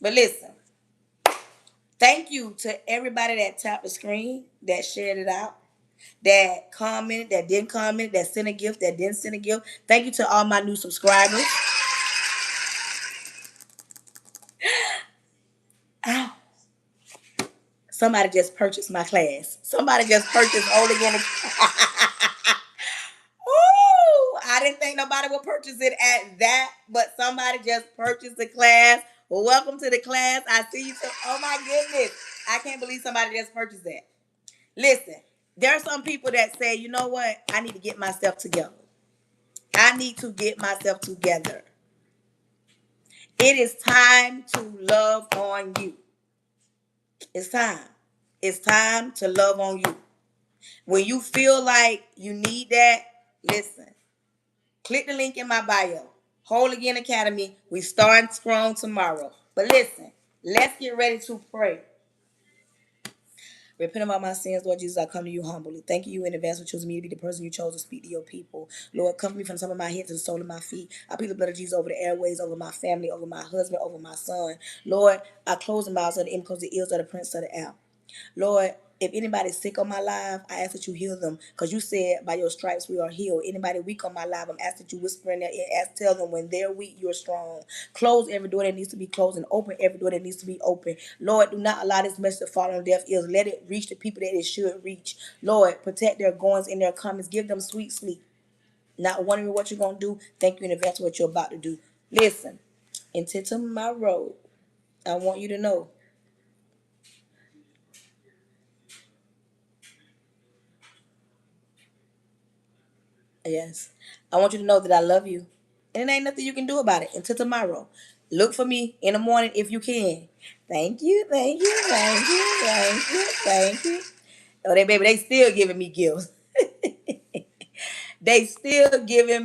But listen, thank you to everybody that tapped the screen, that shared it out, that commented, that didn't comment, that sent a gift, that didn't send a gift. Thank you to all my new subscribers. Ow. Somebody just purchased my class. Somebody just purchased Whole Again. Ooh, I didn't think nobody would purchase it at that, but somebody just purchased the class. Well, welcome to the class. I see you. Oh my goodness. I can't believe somebody just purchased that. Listen, there are some people that say, you know what? I need to get myself together. I need to get myself together. It is time to love on you. It's time. It's time to love on you. When you feel like you need that, listen. Click the link in my bio. Whole Again Academy. We starting strong tomorrow. But listen, let's get ready to pray. Repent of all my sins, Lord Jesus. I come to you humbly. Thank you in advance for choosing me to be the person you chose to speak to your people. Lord, cover me from the top of my head to the sole of my feet. I plead the blood of Jesus over the airways, over my family, over my husband, over my son. Lord, I close the mouths of the enemy, close the ears of the prince of the air. Lord, if anybody's sick on my life, I ask that you heal them. Because you said by your stripes we are healed. Anybody weak on my life, I'm asking that you whisper in their ear. Tell them when they're weak, you're strong. Close every door that needs to be closed and open every door that needs to be open. Lord, do not allow this message to fall on deaf ears. Let it reach the people that it should reach. Lord, protect their goings and their comings. Give them sweet sleep. Not wondering what you're going to do. Thank you in advance for what you're about to do. Listen, until tomorrow, I want you to know. Yes. I want you to know that I love you. And it ain't nothing you can do about it until tomorrow. Look for me in the morning if you can. Thank you, thank you, thank you, thank you, thank you. Oh, they still giving me gifts. They still giving me